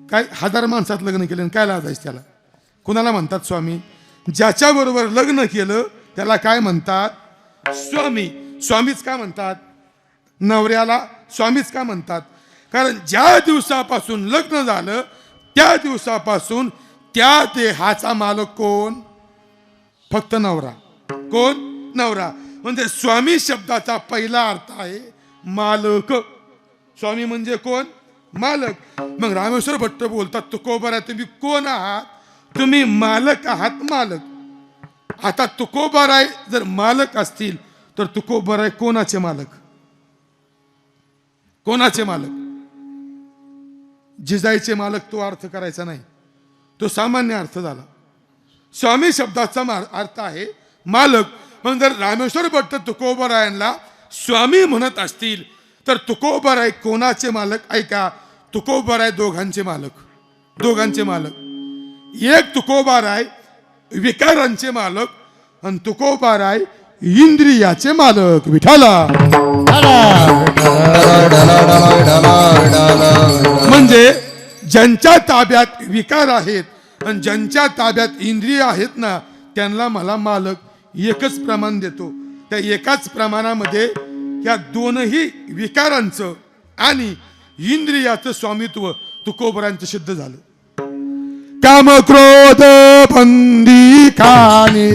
काय 1000 माणसात लग्न केलं काय लाजायचं त्याला? कुणाला म्हणतात स्वामी? ज्याच्याबरोबर लग्न केलं त्याला काय म्हणतात? स्वामी. स्वामीच का म्हणतात? नवऱ्याला स्वामीच का म्हणतात? कारण ज्या दिवसापासून लग्न झालं त्या दिवसापासून त्या देहाचा मालक कोण? फक्त नवरा. कोण? नवरा. म्हणजे स्वामी शब्दाचा पहिला अर्थ आहे मालक. स्वामी म्हणजे कोण? मालक. मग रामेश्वर भट्ट बोलतात, तुकोबाराय तुम्ही कोण आहात? तुम्ही मालक आहात. मालक. आता तुकोबाराय जर मालक असतील तर तुकोबाराय कोणाचे मालक? कोणाचे मालक? जिजाईचे मालक तो अर्थ करायचा नाही, तो सामान्य अर्थ झाला. स्वामी शब्दाचा अर्थ आहे मालक. पण जर रामेश्वर भट्ट तुकोबारायांना स्वामी म्हणत असतील तर तुकोबाराय कोणाचे मालक? ऐका, तुकोबाराय दोघांचे मालक. दोघांचे मालक. एक तुकोबाराय विकारांचे मालक आणि तुकोबाराय इंद्रियाचे मालक. विठाला म्हणजे ज्यांच्या ताब्यात विकार आहेत आणि ज्यांच्या ताब्यात इंद्रिय आहेत ना त्यांना मला मालक एकच प्रमाण देतो. त्या एकाच प्रमाणामध्ये या दोनही विकारांचं आणि इंद्रियाचं स्वामित्व तुकोबारांचं सिद्ध झालं. काम क्रोध बंदी खाणी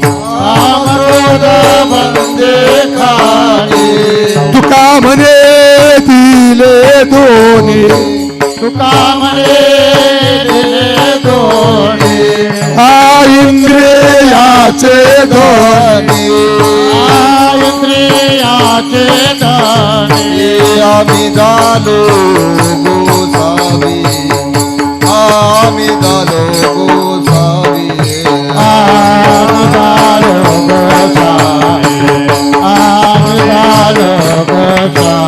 कामक्रोध बंदे खाणे तुका म्हणे दिले दोन्ही तुका म्हणे दिले दोन्ही इंद्रियाचे धनी इंद्रियाचे धनी आम्ही झालो गोसावी आम्ही झालो गोसावी आम्हाला गोसावी आम्हाला गोसावी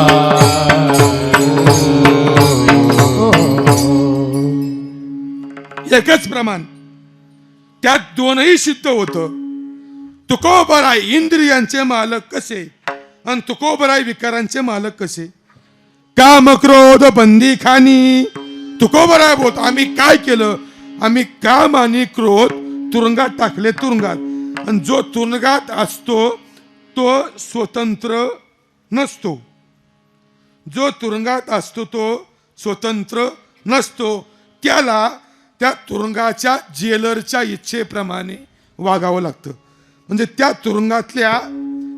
एकच प्रमाण त्यात दोनही सिद्ध होतं. तुकोबराय इंद्रियांचे मालक कसे आणि तुकोबराय विकारांचे मालक कसे. काम क्रोध बंदी खाणी तुकोबराय बोलत आम्ही काय केलं, आम्ही काम आणि क्रोध तुरुंगात टाकले तुरुंगात. आणि जो तुरुंगात असतो तो स्वतंत्र नसतो. जो तुरुंगात असतो तो स्वतंत्र नसतो. त्याला त्या तुरुंगाच्या जेलरच्या इच्छेप्रमाणे वागावं लागतं. म्हणजे त्या तुरुंगातल्या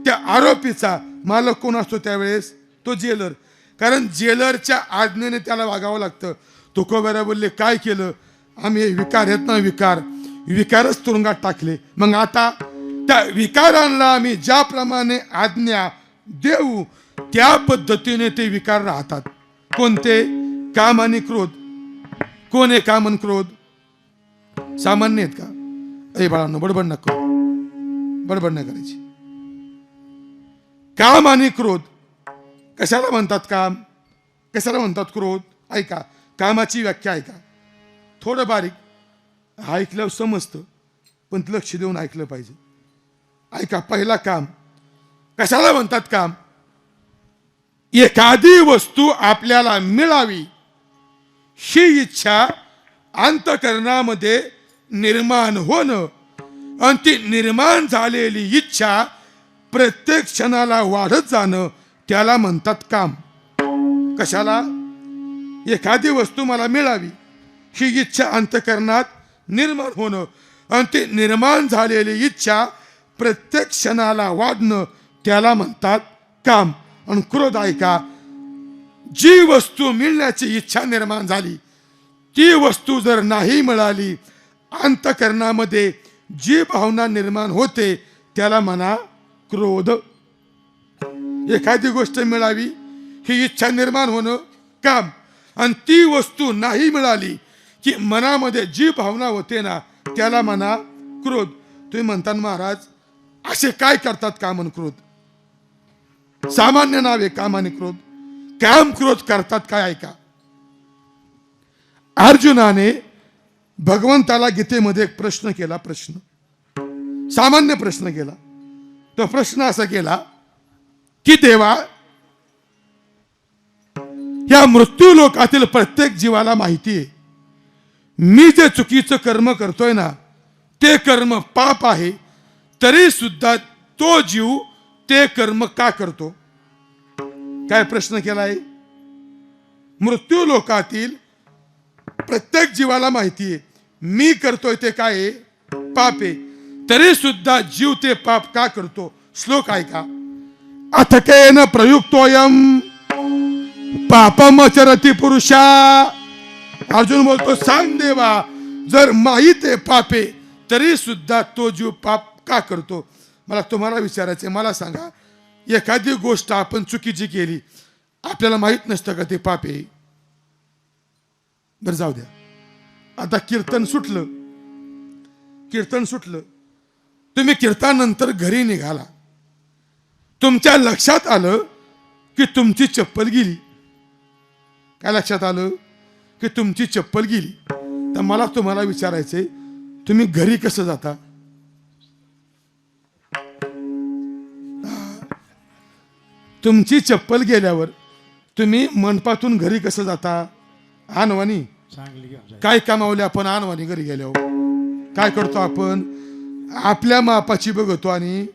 त्या आरोपीचा मालक कोण असतो त्यावेळेस तो जेलर. कारण जेलरच्या आज्ञेने त्याला वागावं लागतं. तुकोबराय बोलले काय केलं, आम्ही विकार आहेत ना विकारच तुरुंगात टाकले. मग आता त्या विकारांना आम्ही ज्याप्रमाणे आज्ञा देऊ त्या पद्धतीने ते विकार राहतात. कोणते, काम आणि क्रोध. कोण आहे काम आणि क्रोध, सामान्य आहेत का. ए बाळांनो बडबड नको, बडबड नाही करायची. काम आणि क्रोध कशाला म्हणतात, काम कशाला म्हणतात, क्रोध. ऐका कामाची व्याख्या ऐका, थोडं बारीक ऐकल्यावर समजतं पण लक्ष देऊन ऐकलं पाहिजे. ऐका, पहिला काम कशाला म्हणतात काम. एखादी वस्तू आपल्याला मिळावी ही इच्छा अंतःकरणामध्ये निर्माण होणं आणि ती निर्माण झालेली इच्छा प्रत्येक क्षणाला वाढत जाणं त्याला म्हणतात काम. कशाला, एखादी वस्तू मला मिळावी ही इच्छा अंतःकरणात निर्माण होणं आणि ती निर्माण झालेली इच्छा प्रत्येक क्षणाला वाढणं त्याला म्हणतात काम. आणि क्रोध ऐका, जी वस्तू मिळण्याची इच्छा निर्माण झाली ती वस्तू जर नाही मिळाली अंतःकरणामध्ये जी भावना निर्माण होते त्याला म्हणा क्रोध. एखादी गोष्ट मिळावी ही इच्छा निर्माण होणं काम, आणि ती वस्तू नाही मिळाली की मनामध्ये जी भावना होते ना त्याला म्हणा क्रोध. तुम्ही म्हणता महाराज असे काय करतात काम आणि क्रोध. सामान्य नाव आहे काम आणि क्रोध. काम क्रोध करतात काय ऐका. अर्जुनाने भगवंताला गीतेमध्ये एक प्रश्न केला, सामान्य प्रश्न केला. तो प्रश्न असा केला की देवा, या मृत्यू लोकातील प्रत्येक जीवाला माहिती आहे मी जे चुकीचं कर्म करतोय ना ते कर्म पाप आहे, तरी सुद्धा तो जीव ते कर्म का करतो. काय प्रश्न केलाय. मृत्यू लोकातील प्रत्येक जीवाला माहिती आहे मी करतोय ते काय आहे, पाप आहे, तरी सुद्धा जीव ते पाप का करतो. श्लोक ऐका. अथकेन प्रयुक्तोयम पापमचरती पुरुषा. अर्जुन बोलतो सांग देवा, जर माहित आहे पापे तरी सुद्धा तो जीव पाप का करतो. मला तुम्हाला विचारायचे, मला सांगा एखादी गोष्ट आपण चुकीची केली आपल्याला माहित नसतं का ते पाप आहे. बरं जाऊ द्या, आता कीर्तन सुटलं, तुम्ही कीर्तनानंतर घरी निघाला, तुमच्या लक्षात आलं की तुमची चप्पल गेली. काय लक्षात आलं की तुमची चप्पल गेली. तर मला तुम्हाला विचारायचे, तुम्ही घरी कसं जाता. तुमची चप्पल गेल्यावर तुम्ही मंडपातून घरी कसं जाता. आणवानी काय कामावले आपण, आणवानी घरी गेल्यावर काय करतो आपण, आपल्या मापाची बघतो. आणि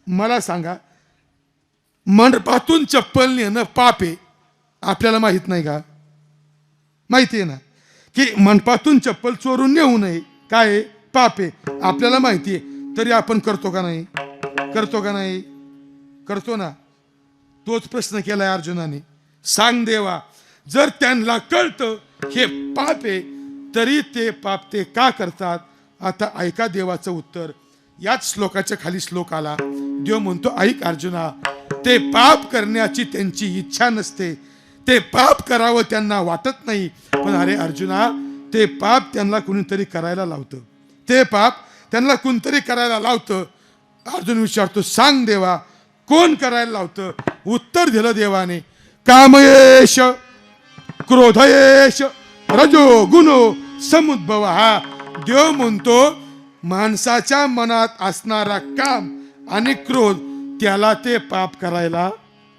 मला सांगा, मंडपातून चप्पल नेणं पाप आहे आपल्याला माहित नाही का. माहिती आहे ना. की मंडपातून चप्पल चोरून नेऊ नये. काय आहे? पाप आहे. आपल्याला माहिती आहे, तरी आपण करतो का नाही? करतो का नाही? करतो ना. तोच प्रश्न केलाय अर्जुनाने. सांग देवा, जर त्यांना कळतं हे पाप आहे तरी ते पाप ते का करतात? आता ऐका देवाचं उत्तर. याच श्लोकाच्या खाली श्लोक आला. देव म्हणतो, ऐक अर्जुना, ते पाप करण्याची त्यांची इच्छा नसते, ते पाप करावं त्यांना वाटत नाही, पण अरे अर्जुना, ते पाप त्यांना कुणीतरी करायला लावतं. ते पाप त्यांना कुणीतरी करायला लावतं. अर्जुन विचारतो, सांग देवा, कोण करायला लावतं? उत्तर दिलं देवाने, कामयेश, क्रोधयेश, रजो गुणो समुद्भव. हा देव म्हणतो, माणसाच्या मनात असणारा काम आणि क्रोध त्याला ते पाप करायला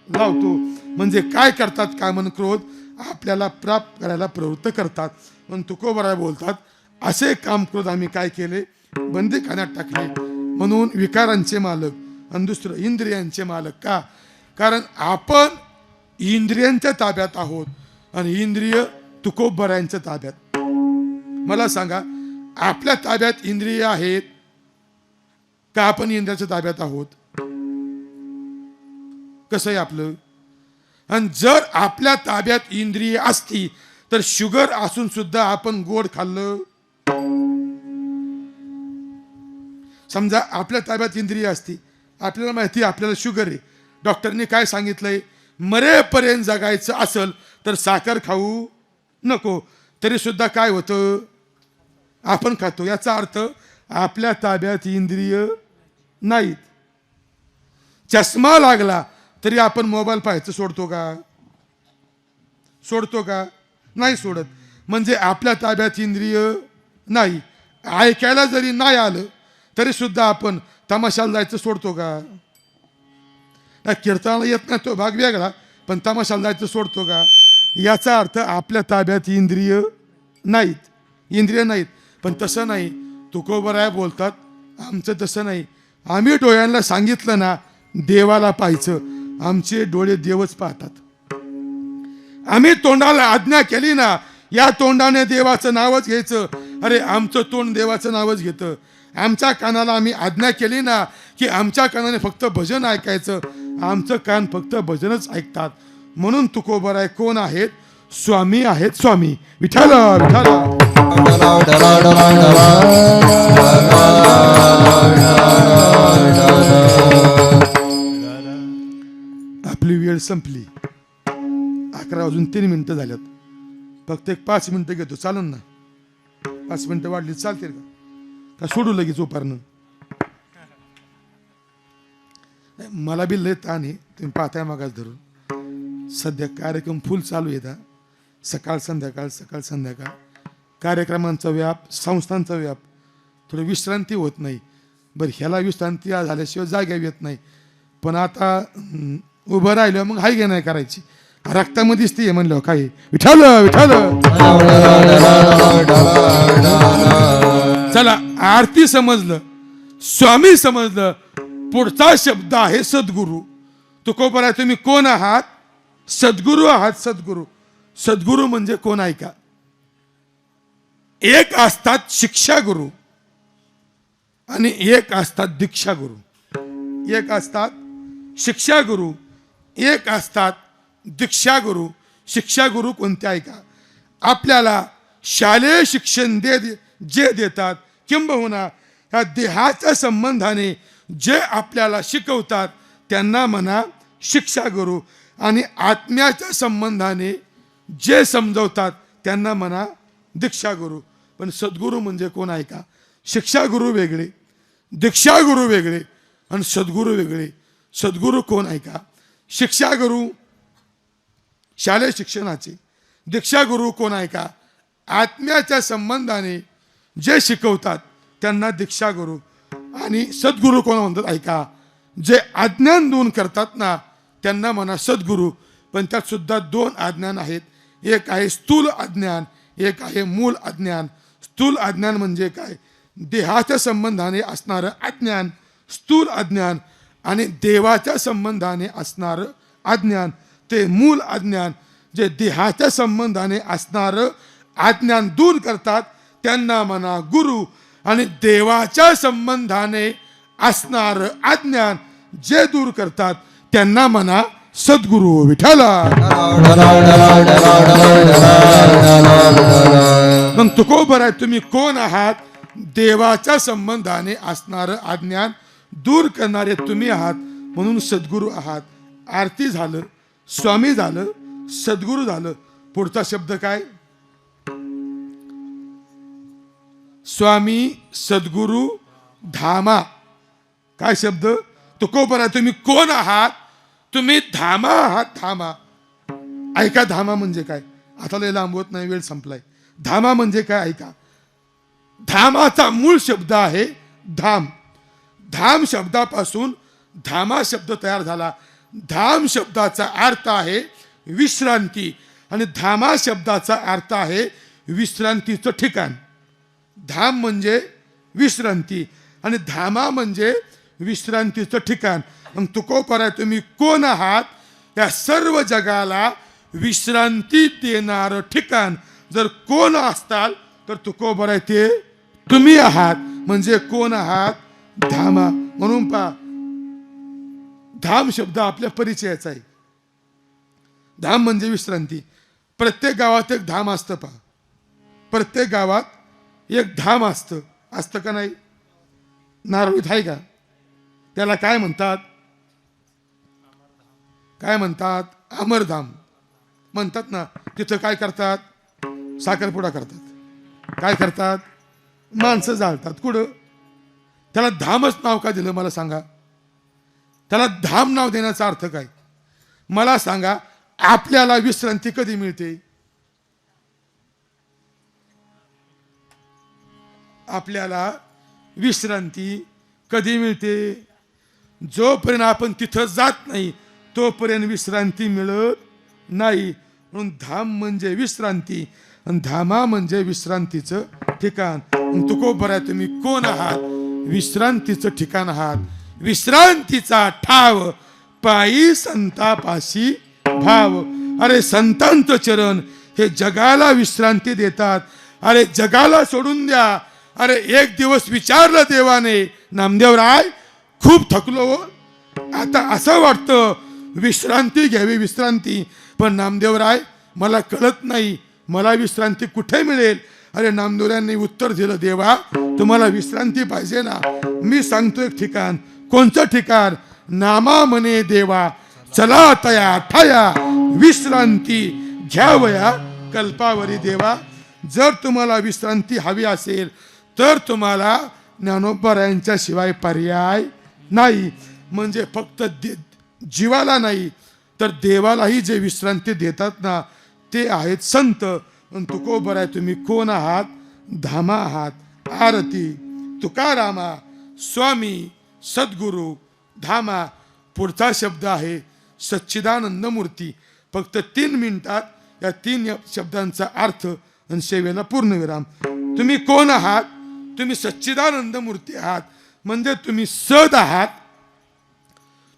लावतो. म्हणजे काय करतात काम आणि क्रोध? आपल्याला प्राप्त करायला प्रवृत्त करतात. पण तुकोबराय बोलतात, असे काम क्रोध आम्ही काय केले? बंदीखान्यात टाकले. म्हणून विकारांचे मालक आणि दुसरं इंद्रियांचे मालक. का? कारण आपण इंद्रियांच्या ताब्यात आहोत आणि इंद्रिय तुकोबरायांच्या ताब्यात. मला सांगा, आपल्या ताब्यात इंद्रिय आहेत का आपण इंद्रियाच्या ताब्यात आहोत? कसं आहे आपलं? आणि जर आपल्या ताब्यात इंद्रिय असती तर शुगर असून सुद्धा आपण गोड खाल्लं. समजा आपल्या ताब्यात इंद्रिय असती, आपल्याला माहिती आपल्याला शुगर आहे, डॉक्टरने काय सांगितलंय? मरेपर्यंत जगायचं असेल तर साखर खाऊ नको, तरी सुद्धा काय होतं? आपण खातो. याचा अर्थ आपल्या ताब्यात इंद्रिय नाहीत. चष्मा लागला तरी आपण मोबाईल पाहायचं सोडतो का? सोडतो का? नाही सोडत. म्हणजे आपल्या ताब्यात इंद्रिय नाही. ऐकायला जरी नाही आलं तरी सुद्धा आपण तमाशाला जायचं सोडतो का? कीर्तनाला येत नाही तो भाग वेगळा, पण तमाशाला जायचं सोडतो का? याचा अर्थ आपल्या ताब्यात इंद्रिय नाहीत. इंद्रिय नाहीत. पण तसं नाही. तुकोबराय बोलतात, आमचं तसं नाही. आम्ही डोळ्यांना सांगितलं ना देवाला पाहायचं, आमचे डोळे देवच पाहतात. आम्ही तोंडाला आज्ञा केली ना, या तोंडाने देवाचं नावच घ्यायचं, अरे आमचं तोंड देवाचं नावच घेतं. आमच्या कानाला आम्ही आज्ञा केली ना की आमच्या कानाने फक्त भजन ऐकायचं, आमचं कान फक्त भजनच ऐकतात. म्हणून तुकोबराय कोण आहेत? स्वामी आहेत. स्वामी विठ्ठल विठ्ठल. आपली वेळ संपली. 11:03 झाल्यात. फक्त एक 5 मिनिटं घेतो, चालन ना? 5 मिनिटं वाढली चालतील का सोडू लगेच उपारणं? मला बी लय ताण आहे, तुम्ही पाहताय मागास धरून. सध्या कार्यक्रम फुल चालू येतात, सकाळ संध्याकाळ सकाळ संध्याकाळ. कार्यक्रमांचा व्याप, संस्थांचा व्याप, थोडी विश्रांती होत नाही. बरं, ह्याला विश्रांती झाल्याशिवाय जागा येत नाही. पण आता उभं राहिलं मग हाय घे नाही करायची. रक्तामध्येच ती म्हणलं काय विठ्ठल विठ्ठल. चला, आरती समजलं, स्वामी समजलं. पुढचा शब्द आहे सद्गुरू. तुकोबराय तुम्ही कोण आहात? सद्गुरू आहात. सद्गुरू. सद्गुरू म्हणजे कोण ऐका? एक असतात शिक्षा गुरु आणि एक असतात दीक्षा गुरु. एक असतात शिक्षा गुरु, एक असतात दीक्षा गुरु. शिक्षा गुरु कोणते ऐका? आपल्याला शालेय शिक्षण जे देतात, किंबहुना या देहाच्या संबंधाने जे आपल्याला शिकवतात त्यांना म्हणा शिक्षा गुरु. आणि आत्म्याच्या संबंधाने जे समजवतात त्यांना म्हणा दीक्षा गुरु. पण सद्गुरू म्हणजे कोण ऐका? शिक्षा गुरु वेगळे, दीक्षा गुरु वेगळे आणि सद्गुरू वेगळे. सद्गुरू कोण ऐका? शिक्षा गुरु शालेय शिक्षणाचे, दीक्षा गुरु कोण ऐका? आत्म्याच्या संबंधाने जे शिकवतात त्यांना दीक्षा गुरु. आणि सद्गुरू कोण म्हणतात ऐका? जे अज्ञान दूर करतात ना त्यांना म्हणा सद्गुरू. पण त्यात सुद्धा 2 अज्ञान आहेत. एक आहे स्थूल अज्ञान, एक आहे मूल अज्ञान. स्थूल अज्ञान म्हणजे काय? देहाच्या संबंधाने असणारं अज्ञान स्थूल अज्ञान, आणि देवाच्या संबंधाने असणारं अज्ञान ते मूल अज्ञान. जे देहाच्या संबंधाने असणारं अज्ञान दूर करतात त्यांना म्हणा गुरु. आणि देवाच्या संबंधाने असणार अज्ञान जे दूर करतात त्यांना म्हणा सद्गुरु विठ्ठला. मग तुकोबर आहे, तुम्ही कोण आहात? देवाच्या संबंधाने असणार अज्ञान दूर करणारे तुम्ही आहात म्हणून सद्गुरु आहात. आरती झालं, स्वामी झालं, सद्गुरु झालं. पुढचा शब्द काय? स्वामी, सद्गुरु, धामा. काय शब्द? तुकोबर आहे, तुम्ही कोण आहात? तुम्ही धामा आहात. धामा ऐका. धामा म्हणजे काय? आता लय लांबवत नाही, वेळ संपलाय. धामा म्हणजे काय ऐका. धामाचा मूळ शब्द आहे धाम. धाम शब्दापासून धामा शब्द तयार झाला. धाम शब्दाचा अर्थ आहे विश्रांती आणि धामा शब्दाचा अर्थ आहे विश्रांतीचं ठिकाण. धाम म्हणजे विश्रांती आणि धामा म्हणजे विश्रांतीचं ठिकाण. मग तुकोबर आहे, तुम्ही कोण आहात? या सर्व जगाला विश्रांती देणारं ठिकाण. जर कोण असताल तर तुकोबर आहे ते तुम्ही आहात. म्हणजे कोण आहात? धामा. म्हणून पहा, धाम शब्द आपल्या परिचयाचा आहे. धाम म्हणजे विश्रांती. प्रत्येक गावात एक धाम असतं. पहा, प्रत्येक गावात एक धाम असतं. असतं का नाही? नारळीत आहे का? त्याला काय म्हणतात? काय म्हणतात? अमरधाम म्हणतात ना. तिथं काय करतात? साखरपुडा करतात. काय करतात? माणसं जाळतात. कुठं? त्याला धामच नाव का दिलं मला सांगा? त्याला धाम नाव देण्याचा अर्थ काय मला सांगा? आपल्याला विश्रांती कधी मिळते? आपल्याला विश्रांती कधी मिळते? जोपर्यंत आपण तिथं जात नाही तोपर्यंत विश्रांती मिळत नाही. म्हणून धाम म्हणजे विश्रांती आणि धामा म्हणजे विश्रांतीचं ठिकाण. तुकोबर आहे, तुम्ही कोण आहात? विश्रांतीचं ठिकाण आहात. विश्रांतीचा ठाव पायी संतापाशी भाव. अरे संतांचं चरण हे जगाला विश्रांती देतात. अरे जगाला सोडून द्या. अरे एक दिवस विचारलं देवाने, नामदेवराय खूप थकलो, आता असं वाटतं विश्रांती घ्यावी, विश्रांती. पण नामदेवराय मला कळत नाही मला विश्रांती कुठे मिळेल. अरे नामदेवरायांनी उत्तर दिलं, देवा तुम्हाला विश्रांती पाहिजे ना, मी सांगतो एक ठिकाण. कोणतं ठिकाण? नामा म्हणे देवा चला तया ठाया विश्रांती घ्यावया कल्पावरी. देवा जर तुम्हाला विश्रांती हवी असेल तर तुम्हाला ज्ञानोबरायांच्या शिवाय पर्याय नाही. म्हणजे फक्त जीवाला नाही तर देवालाही जे विश्रांती देतात ना ते आहेत संत. तुकोबर आहे, तुम्ही कोण आहात? धामा आहात. आरती तुकारामा, स्वामी, सद्गुरु, धामा. पुढचा शब्द आहे सच्चिदानंद मूर्ती. फक्त 3 मिनिटात या 3 शब्दांचा अर्थ आणि सेवेला पूर्णविराम. तुम्ही कोण आहात? तुम्ही सच्चिदानंद मूर्ती आहात. म्हणजे तुम्ही सद आहात,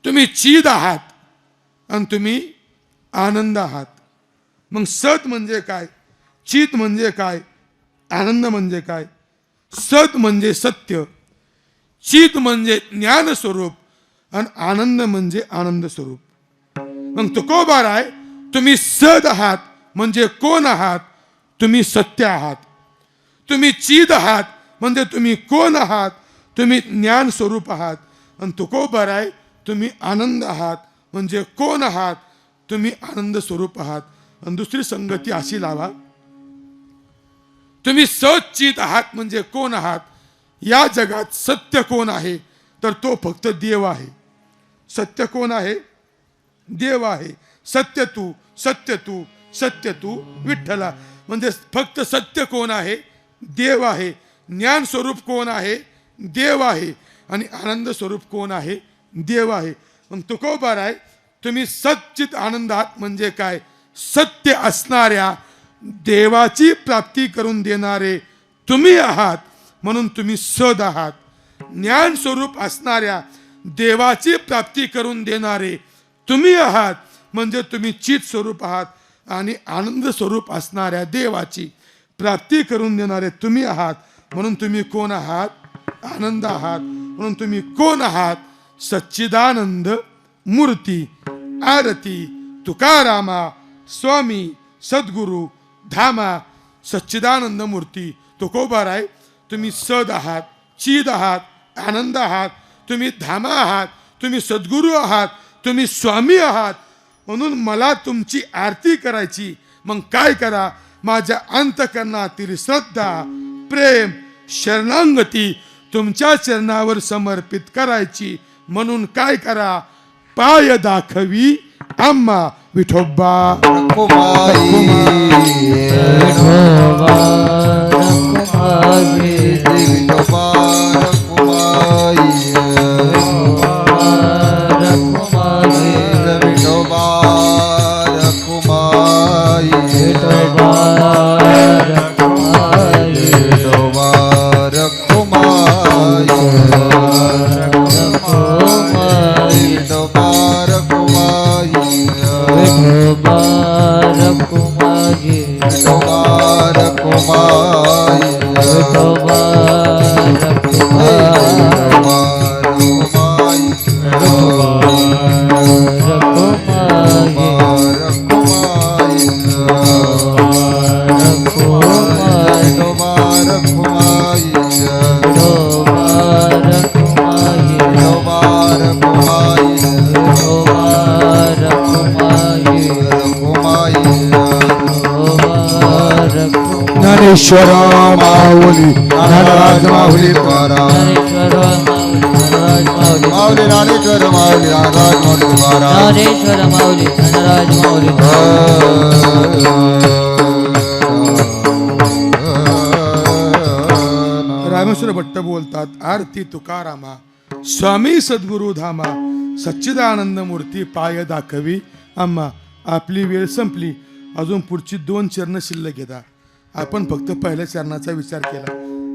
तुम्ही चिद आहात आणि तुम्ही आनंद आहात. मग सत म्हणजे काय? चित म्हणजे काय? आनंद म्हणजे काय? सत म्हणजे सत्य, चित म्हणजे ज्ञान स्वरूप आणि आनंद म्हणजे आनंद स्वरूप. मग तुकोबर आहे, तुम्ही सद आहात म्हणजे कोण आहात? तुम्ही सत्य आहात. तुम्ही चिद आहात म्हणजे तुम्ही कोण आहात? तुम्ही ज्ञान स्वरूप आहात. आणि तुकोबर आहे, तुम्ही आनंद आहात म्हणजे कोण आहात? तुम्ही आनंद स्वरूप आहात. आणि दुसरी संगती अशी लावा, तुम्ही सच्चित आहात म्हणजे कोण आहात? या जगात सत्य कोण आहे? तर तो फक्त देव आहे. सत्य कोण आहे? देव आहे. सत्य तू, सत्य तू, सत्य तू विठ्ठला. म्हणजे फक्त सत्य कोण आहे? देव आहे. ज्ञान स्वरूप कोण आहे? देव आहे. आणि आनंद स्वरूप कोण आहे? देव आहे. मग तुकोबर आहे, तुम्ही सच्चित आनंद आहात म्हणजे काय? सत्य असणाऱ्या देवाची प्राप्ती करून देणारे तुम्ही आहात म्हणून तुम्ही सद आहात. ज्ञान स्वरूप असणाऱ्या देवाची प्राप्ती करून देणारे तुम्ही आहात म्हणजे तुम्ही चित स्वरूप आहात. आणि आनंद स्वरूप असणाऱ्या देवाची प्राप्ती करून देणारे तुम्ही आहात. म्हणून तुम्ही कोण आहात? आनंद आहात. म्हणून तुम्ही कोण आहात? सच्चिदानंद मूर्ती. आरती तुकारामा स्वामी सद्गुरु धामा. सच्चिदानंद मूर्ती तुकोबाराय, तुम्ही सद आहात, चिद आहात, आनंद आहात, तुम्ही धामा आहात, तुम्ही सद्गुरू आहात, तुम्ही स्वामी आहात. म्हणून मला तुमची आरती करायची. मग काय करा? माझ्या अंतकरणातील श्रद्धा, प्रेम, शरणांगती तुमच्या चरणावर समर्पित करायची. म्हणून काय करा? पाय दाखवी आम्हा विठोबा. रखुमाई विठोबा रखुमाई विठोबा रखुमाई रखुमाई विठोबा रखुमाई विठोबा रखुमाई विठोबा रखुमाई विठोबा रखुमाई विठोबा रखुमाई विठोबा रखुमाई विठोबा रखुमाई ज्ञानेश्वर माऊली ज्ञानराज माऊली तुकाराम माऊली ज्ञानेश्वर माऊली ज्ञानराज माऊली तुकाराम ज्ञानेश्वर माऊली धनराज माऊली रामेश्वर भट्ट बोलतात, आरती तुकारामा स्वामी सद्गुरु धामा. सच्चिदानंद मूर्ती पाय दाखवी आम्हा. आपली वेळ संपली. अजून पुढची 2 चरण शिल्लक घेता. आपण फक्त पहिल्या चरणाचा विचार केला.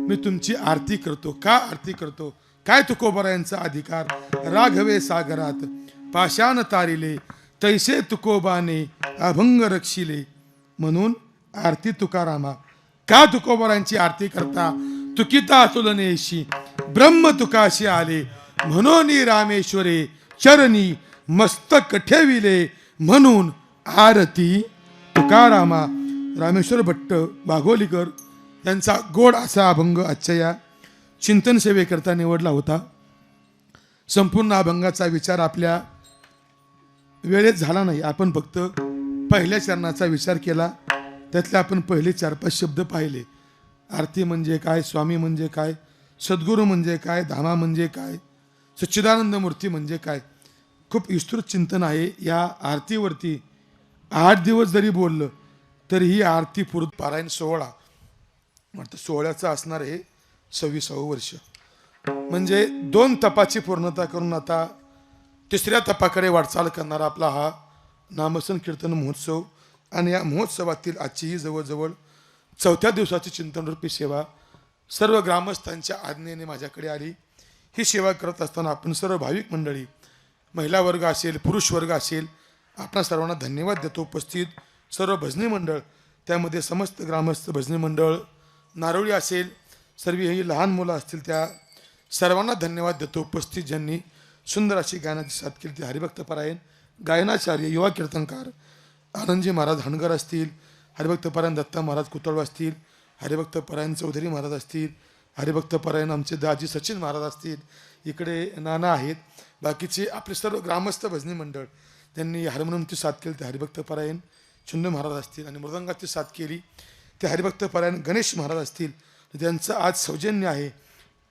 मी तुमची आरती करतो. का आरती करतो? काय तुकोबारायांचा अधिकार? राघवे सागरात पाषाण तारिले, तैसे तुकोबाने अभंग रक्षिले. म्हणून आरती तुकारामा. का तुकोबारांची आरती करता? तुकिता तुलनेशी ब्रह्म तुकाशी आले, म्हणून रामेश्वरे चरणी मस्तक ठेविले. म्हणून आरती तुकारामा. रामेश्वर भट्ट बाघोलीकर यांचा गोड असा अभंग आजच्या या चिंतन सेवेकरता निवडला होता. संपूर्ण अभंगाचा विचार आपल्या वेळेत झाला नाही. आपण फक्त पहिल्या चरणाचा विचार केला. त्यातले आपण पहिले 4-5 शब्द पाहिले. आरती म्हणजे काय? स्वामी म्हणजे काय? सद्गुरू म्हणजे काय? धामा म्हणजे काय? सच्चिदानंद मूर्ती म्हणजे काय? खूप विस्तृत चिंतन आहे या आरतीवरती. 8 दिवस जरी बोललं तरी ही आरती पूर्ण पारायण 16 म्हणतं 16चं असणार हे 26वं वर्ष. म्हणजे 2 तपाची पूर्णता करून आता 3ऱ्या तपाकडे वाटचाल करणारा आपला हा नामसन कीर्तन महोत्सव. आणि या महोत्सवातील आजची ही जवळजवळ 4थ्या दिवसाची चिंतनरूपी सेवा सर्व ग्रामस्थांच्या आज्ञेने माझ्याकडे आली. ही सेवा करत असताना आपण सर्व भाविक मंडळी, महिला वर्ग असेल, पुरुष वर्ग असेल, आपणा सर्वांना धन्यवाद देतो. उपस्थित सर्व भजनी मंडळ, त्यामध्ये समस्त ग्रामस्थ भजनी मंडळ, नारोळी असेल, सर्व ही लहान मुलं असतील, त्या सर्वांना धन्यवाद देतो. उपस्थित ज्यांनी सुंदर अशी गायनाची साथ केली ती हरिभक्त परायण गायनाचार्य युवा कीर्तनकार आनंदजी महाराज हणगर असतील, हरिभक्त परायण दत्ता महाराज कुतळवा असतील, हरिभक्त परायण चौधरी महाराज असतील, हरिभक्त परायण आमचे दाजी सचिन महाराज असतील, इकडे नाना आहेत, बाकीचे आपले सर्व ग्रामस्थ भजनी मंडळ त्यांनी हार्मोनियमची साथ केली ते हरिभक्त परायण चुंद महाराज असतील, आणि मृदंगाची साथ केली ते हरिभक्त परायण गणेश महाराज असतील. त्यांचं आज सौजन्य आहे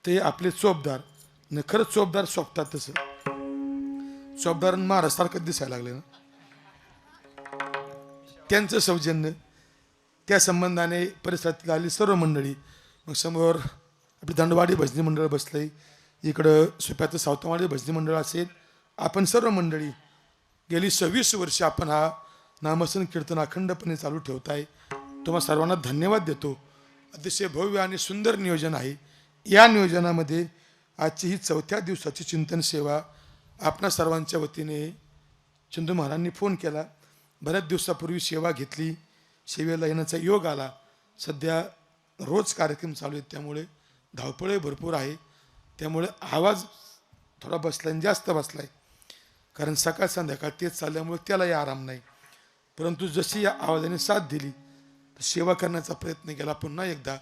ते आपले चोपदार. न खरंच चोपदार सोपतात, तसं चोपदार महाराजसारखं दिसायला लागले ना. त्यांचं सौजन्य त्या संबंधाने परिसरातील आली सर्व मंडळी. मग समोर आपली दंडवाडी भजनी मंडळ बसलंय, इकडं सुप्याचं सावतावाडी भजनी मंडळ असेल. आपण सर्व मंडळी गेली 26 वर्ष आपण हा नामसन कीर्तन अखंडपणे चालू ठेवत आहे. तुम्हा सर्वांना धन्यवाद देतो. अतिशय भव्य आणि सुंदर नियोजन आहे. या नियोजनामध्ये आजची ही 4थ्या दिवसाची चिंतन सेवा आपणा सर्वांच्या वतीने चंदू महाराजांनी फोन केला. बऱ्याच दिवसापूर्वी सेवा घेतली, सेवेला येण्याचा योग आला. सध्या रोज कार्यक्रम चालू आहेत, त्यामुळे धावपळ भरपूर आहे, त्यामुळे आवाज थोडा बसलाय आणि जास्त बसलाय, कारण सकाळ संध्याकाळ तेच चालल्यामुळे त्यालाही आराम नाही. परंतु जशी या आवाजाने साथ दिली तर सेवा करण्याचा प्रयत्न केला. पुन्हा एकदा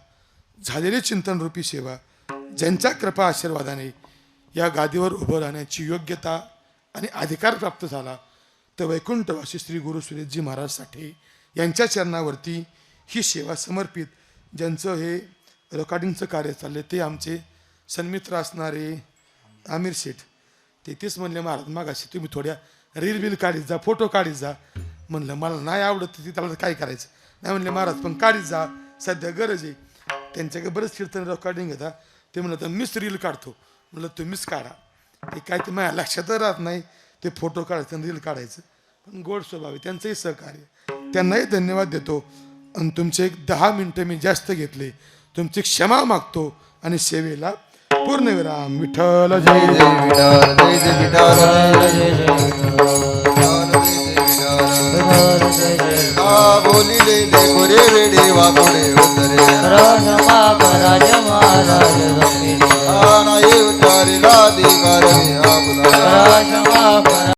झालेली चिंतनरूपी सेवा, ज्यांच्या कृपा आशीर्वादाने या गादीवर उभं राहण्याची योग्यता आणि अधिकार प्राप्त झाला, तर वैकुंठवासी श्री गुरु सुरेशजी महाराज साठे यांच्या चरणावरती ही सेवा समर्पित. ज्यांचं हे रेकॉर्डिंगचं कार्य चाललं ते आमचे सन्मित्र असणारे आमिर शेठ, ते तेच म्हणले महाराज मागाशी तुम्ही थोड्या रील बिल काढीत जा, फोटो काढीत जा. म्हणलं मला नाही आवडत ती, त्याला काय करायचं नाही. म्हणले महाराज पण काढीत जा, सध्या गरज आहे. त्यांच्याकडे बरेच कीर्तन रेकॉर्डिंग येतात, ते म्हणलं तर मीच रील काढतो. म्हणलं तुम्हीच काढा. ते काय ते माझ्या लक्षात राहत नाही, ते फोटो काढायचं आणि रील काढायचं. पण गोड स्वभाव आहे, त्यांचंही सहकार्य, त्यांनाही धन्यवाद देतो. आणि तुमचे एक 10 मिनटं मी जास्त घेतले, तुमची क्षमा मागतो आणि सेवेला पूर्णविराम. विठ्ठल जय जय जय. विठाल जय जय विठाल बोलिले ले कोरे वेडे वाकोडे उतरे राजमा